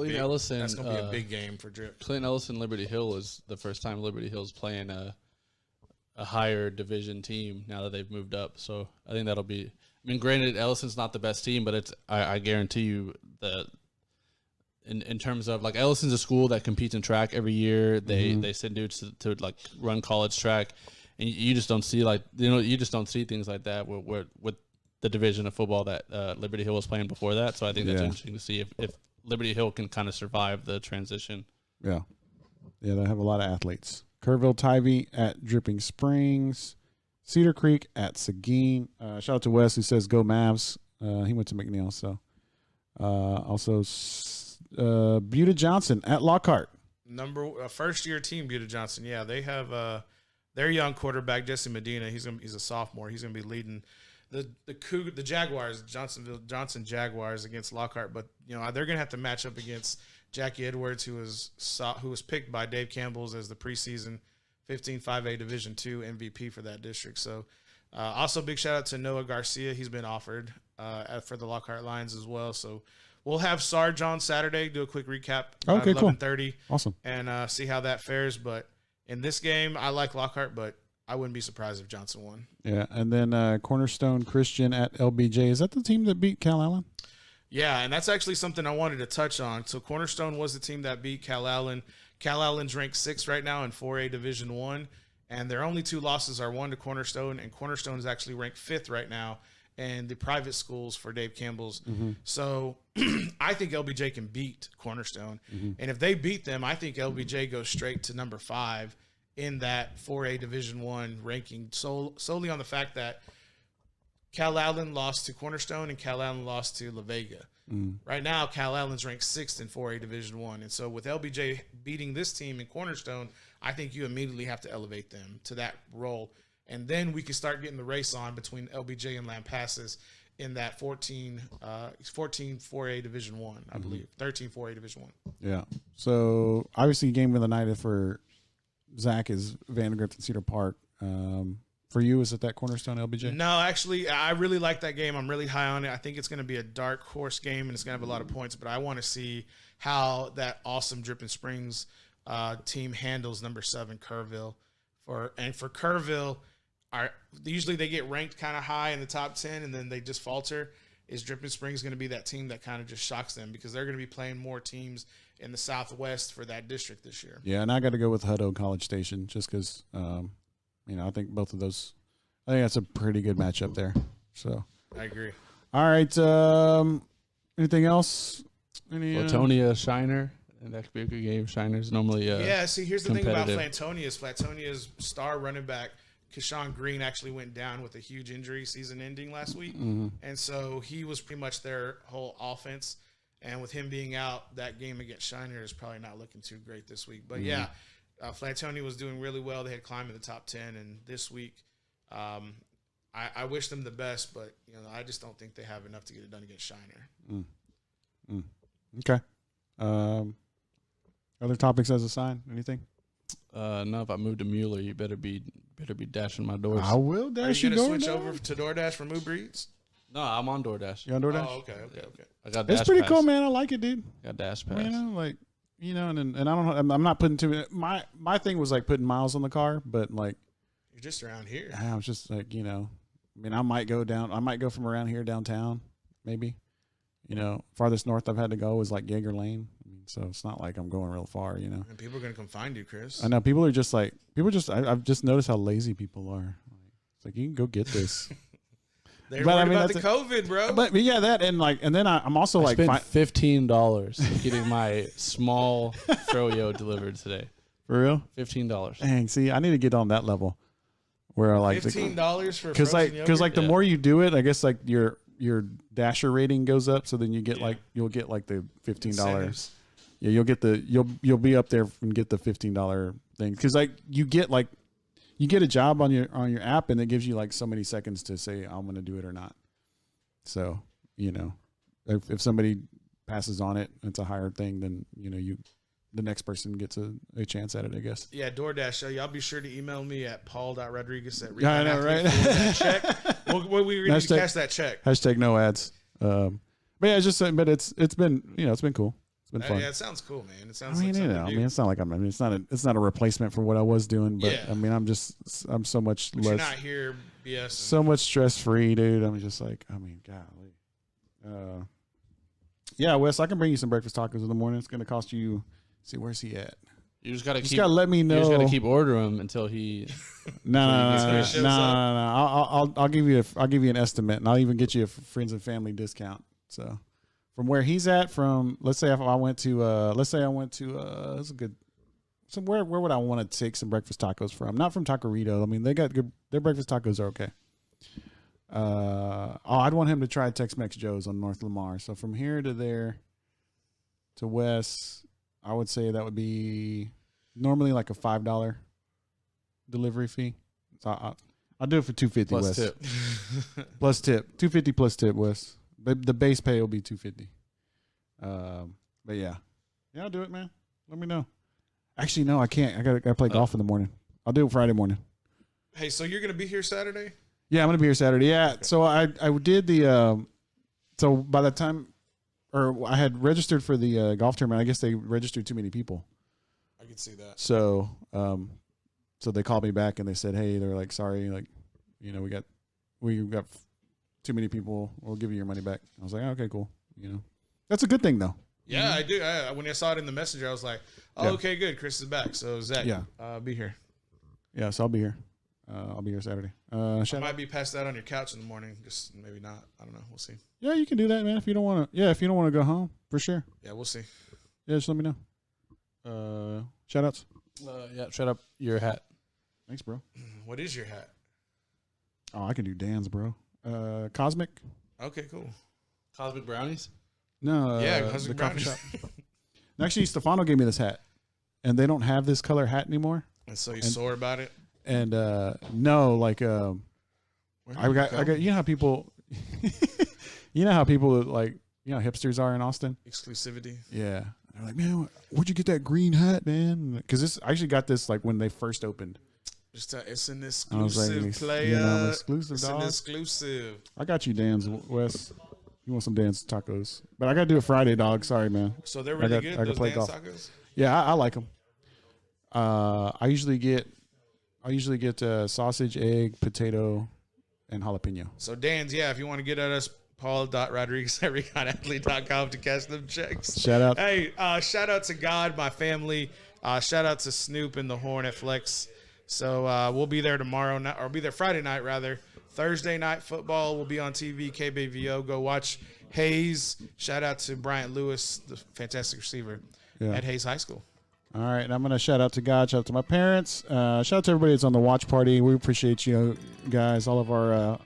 going to be a big game for Drip. Clinton Ellison Liberty Hill is the first time Liberty Hill's playing a higher division team now that they've moved up. So I think that'll be. I mean, granted, Ellison's not the best team, but I guarantee you that in terms of Ellison's a school that competes in track every year. They send dudes to run college track, and you just don't see you just don't see things like that with the division of football that Liberty Hill was playing before that. So I think that's interesting to see if Liberty Hill can kind of survive the transition. Yeah. Yeah, they have a lot of athletes. Kerrville Tivy at Dripping Springs. Cedar Creek at Seguin. Shout out to Wes who says go Mavs. He went to McNeil. So also Buda Johnson at Lockhart. First-year team, Buda Johnson. Yeah, they have their young quarterback, Jesse Medina. He's a sophomore. He's going to be leading the Jaguars, Johnson Jaguars against Lockhart, but they're gonna have to match up against Jackie Edwards, who was picked by Dave Campbell's as the preseason 15-5A Division II MVP for that district. So, also big shout out to Noah Garcia. He's been offered for the Lockhart Lions as well. So we'll have Sarge on Saturday, do a quick recap. Okay, 11:30. Cool. Awesome. And see how that fares. But in this game, I like Lockhart, but I wouldn't be surprised if Johnson won. Yeah, and then Cornerstone Christian at LBJ. Is that the team that beat Cal Allen? Yeah, and that's actually something I wanted to touch on. So Cornerstone was the team that beat Cal Allen. Cal Allen's ranked 6th right now in 4A Division 1, and their only 2 losses are one to Cornerstone, and Cornerstone is actually ranked 5th right now in the private schools for Dave Campbell's. So I think LBJ can beat Cornerstone. And if they beat them, I think LBJ goes straight to number 5 in that 4A Division 1 ranking solely on the fact that Cal Allen lost to Cornerstone and Cal Allen lost to La Vega. Right now, Cal Allen's ranked 6th in 4A Division 1. And so with LBJ beating this team in Cornerstone, I think you immediately have to elevate them to that role. And then we can start getting the race on between LBJ and Lampasas in that 14 4A Division 1, I believe. 13 4A Division 1. Yeah. So obviously game of the night for Zach is Vandegrift and Cedar Park. For you, is it that Cornerstone LBJ? No, actually, I really like that game. I'm really high on it. I think it's going to be a dark horse game, and it's going to have a lot of points, but I want to see how that awesome Dripping Springs team handles number 7, Kerrville. For Kerrville, usually they get ranked kind of high in the top 10, and then they just falter. Is Dripping Springs going to be that team that kind of just shocks them because they're going to be playing more teams in the Southwest for that district this year? Yeah, and I got to go with Hutto College Station just because I think both of those. I think that's a pretty good matchup there. So I agree. All right. Anything else? Flatonia Shiner, and that could be a good game. Shiner's normally See, here's the thing about Flantonia's. Flantonia's star running back Keshawn Green actually went down with a huge injury season ending last week, and so he was pretty much their whole offense. And with him being out, that game against Shiner is probably not looking too great this week. But Flantonia was doing really well. They had climbed in the top 10, and this week, I wish them the best, but I just don't think they have enough to get it done against Shiner. Okay. Other topics as a sign? Anything? No. If I move to Mueller, you better be dashing my doors. I will dash you. Are you gonna switch over to DoorDash from Uber Eats? No, I'm on DoorDash. You on DoorDash? Oh, okay. I got. It's Dash pretty Pass. cool, man. I like it, dude. Got Dash Pass. And I don't. I'm not putting too. My thing was like putting miles on the car, but like you're just around here. I was just like I might go down. I might go from around here downtown, maybe. Farthest north I've had to go was like Jaeger Lane. So it's not like I'm going real far, And people are gonna come find you, Chris. I know people are just like I've just noticed how lazy people are. It's like you can go get this. They're worried about the COVID, bro. But yeah, that and then I'm also I spent $15 getting my small froyo delivered today. For real? $15. Dang, see, I need to get on that level where I like $15 for because yogurt? the more you do it, I guess like your Dasher rating goes up, so then you get you'll get like the $15. Yeah, you'll be up there and get the $15 thing because like you get a job on your app and it gives you like so many seconds to say I'm going to do it or not. So if somebody passes on it, it's a higher thing. Then the next person gets a chance at it, I guess. Yeah, DoorDash. Y'all be sure to email me at paul.rodriguez@. Yeah, I know, right? Check. We need to cash that check. # no ads. But yeah, it's just but it's been it's been cool. It's been fun. Yeah, it sounds cool, man. It sounds. It's not like it's not a replacement for what I was doing, but yeah. I'm so much but less. You're not here, BS. So much stress free, dude. I'm just like, golly. Yeah, Wes, I can bring you some breakfast tacos in the morning. It's gonna cost you. See, where's he at? You just gotta let me know. You just gotta keep ordering him until he. No. I'll give you an estimate, and I'll even get you a friends and family discount. So. From where he's at, let's say I went to that's a good. So where would I want to take some breakfast tacos from? Not from Taquerito. I mean, they got good. Their breakfast tacos are okay. I'd want him to try Tex-Mex Joe's on North Lamar. So from here to there, to West, I would say that would be normally like a $5 delivery fee. So I'll do it for $250 plus West. Tip. Plus tip. $250 plus tip West. The base pay will be $250. But yeah, I'll do it, man. Let me know. Actually, no, I can't. I gotta play golf in the morning. I'll do it Friday morning. Hey, so you're gonna be here Saturday? Yeah, I'm gonna be here Saturday. Yeah. Okay. So I did the. So by the time, or I had registered for the golf tournament. I guess they registered too many people. I can see that. So so they called me back and they said, hey, they're like, sorry, like, we got too many people. We'll give you your money back. I was like, okay, cool. You know, that's a good thing though. Yeah, I do. When I saw it in the messenger, I was like, "Oh, okay, good. Chris is back." So Zach, be here. Yeah, so I'll be here. I'll be here Saturday. I might be passed out on your couch in the morning. Just maybe not. I don't know. We'll see. Yeah, you can do that, man. If you don't want to. Yeah, if you don't want to go home, for sure. Yeah, we'll see. Yeah, just let me know. Shout outs. Yeah, shut up your hat. Thanks, bro. What is your hat? Oh, I can do Dan's, bro. Cosmic. Okay, cool. Cosmic brownies. No. Cosmic the coffee brownies. shop. Actually, Stefano gave me this hat, and they don't have this color hat anymore. And so you sore about it? And no, like I got. You know how people. You know how people like. You know how hipsters are in Austin. Exclusivity. Yeah, they're like, man, where'd you get that green hat, man? Because I actually got this like when they first opened. Just it's an exclusive player. You know, I'm exclusive, it's dog. an exclusive. I got you, Dan's, Wes. You want some Dan's tacos? But I got to do it Friday, dog. Sorry, man. So they're really good. Those Dan's tacos. Yeah, I like them. I usually get sausage, egg, potato, and jalapeno. So Dan's, if you want to get at us, paul.rodriguez@reconathlete.com to cash them checks. Shout out. Hey, shout out to God, my family. Shout out to Snoop and the Horn at Flex. So we'll be there tomorrow night, or be there Friday night rather. Thursday night football will be on TV, KBVO. Go watch Hayes. Shout out to Bryant Lewis, the fantastic receiver at Hayes High School. All right, and I'm going to shout out to God, shout out to my parents, shout out to everybody that's on the watch party. We appreciate you guys, all of our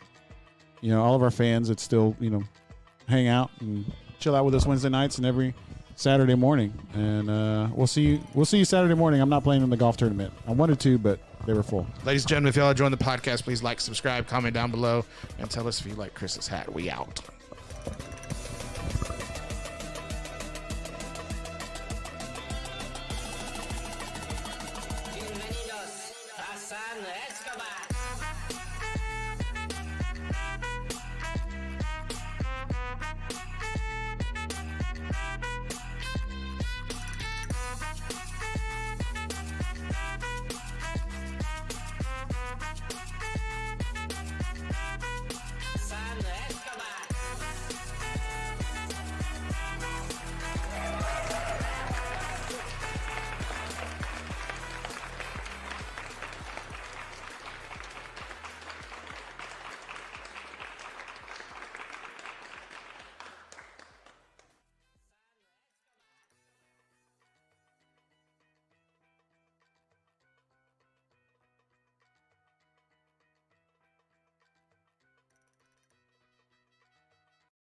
fans that still, hang out and chill out with us Wednesday nights and every Saturday morning. And we'll see you Saturday morning. I'm not playing in the golf tournament. I wanted to, but they were full. Ladies and gentlemen, if y'all enjoying the podcast, please like, subscribe, comment down below, and tell us if you like Chris's hat. We out.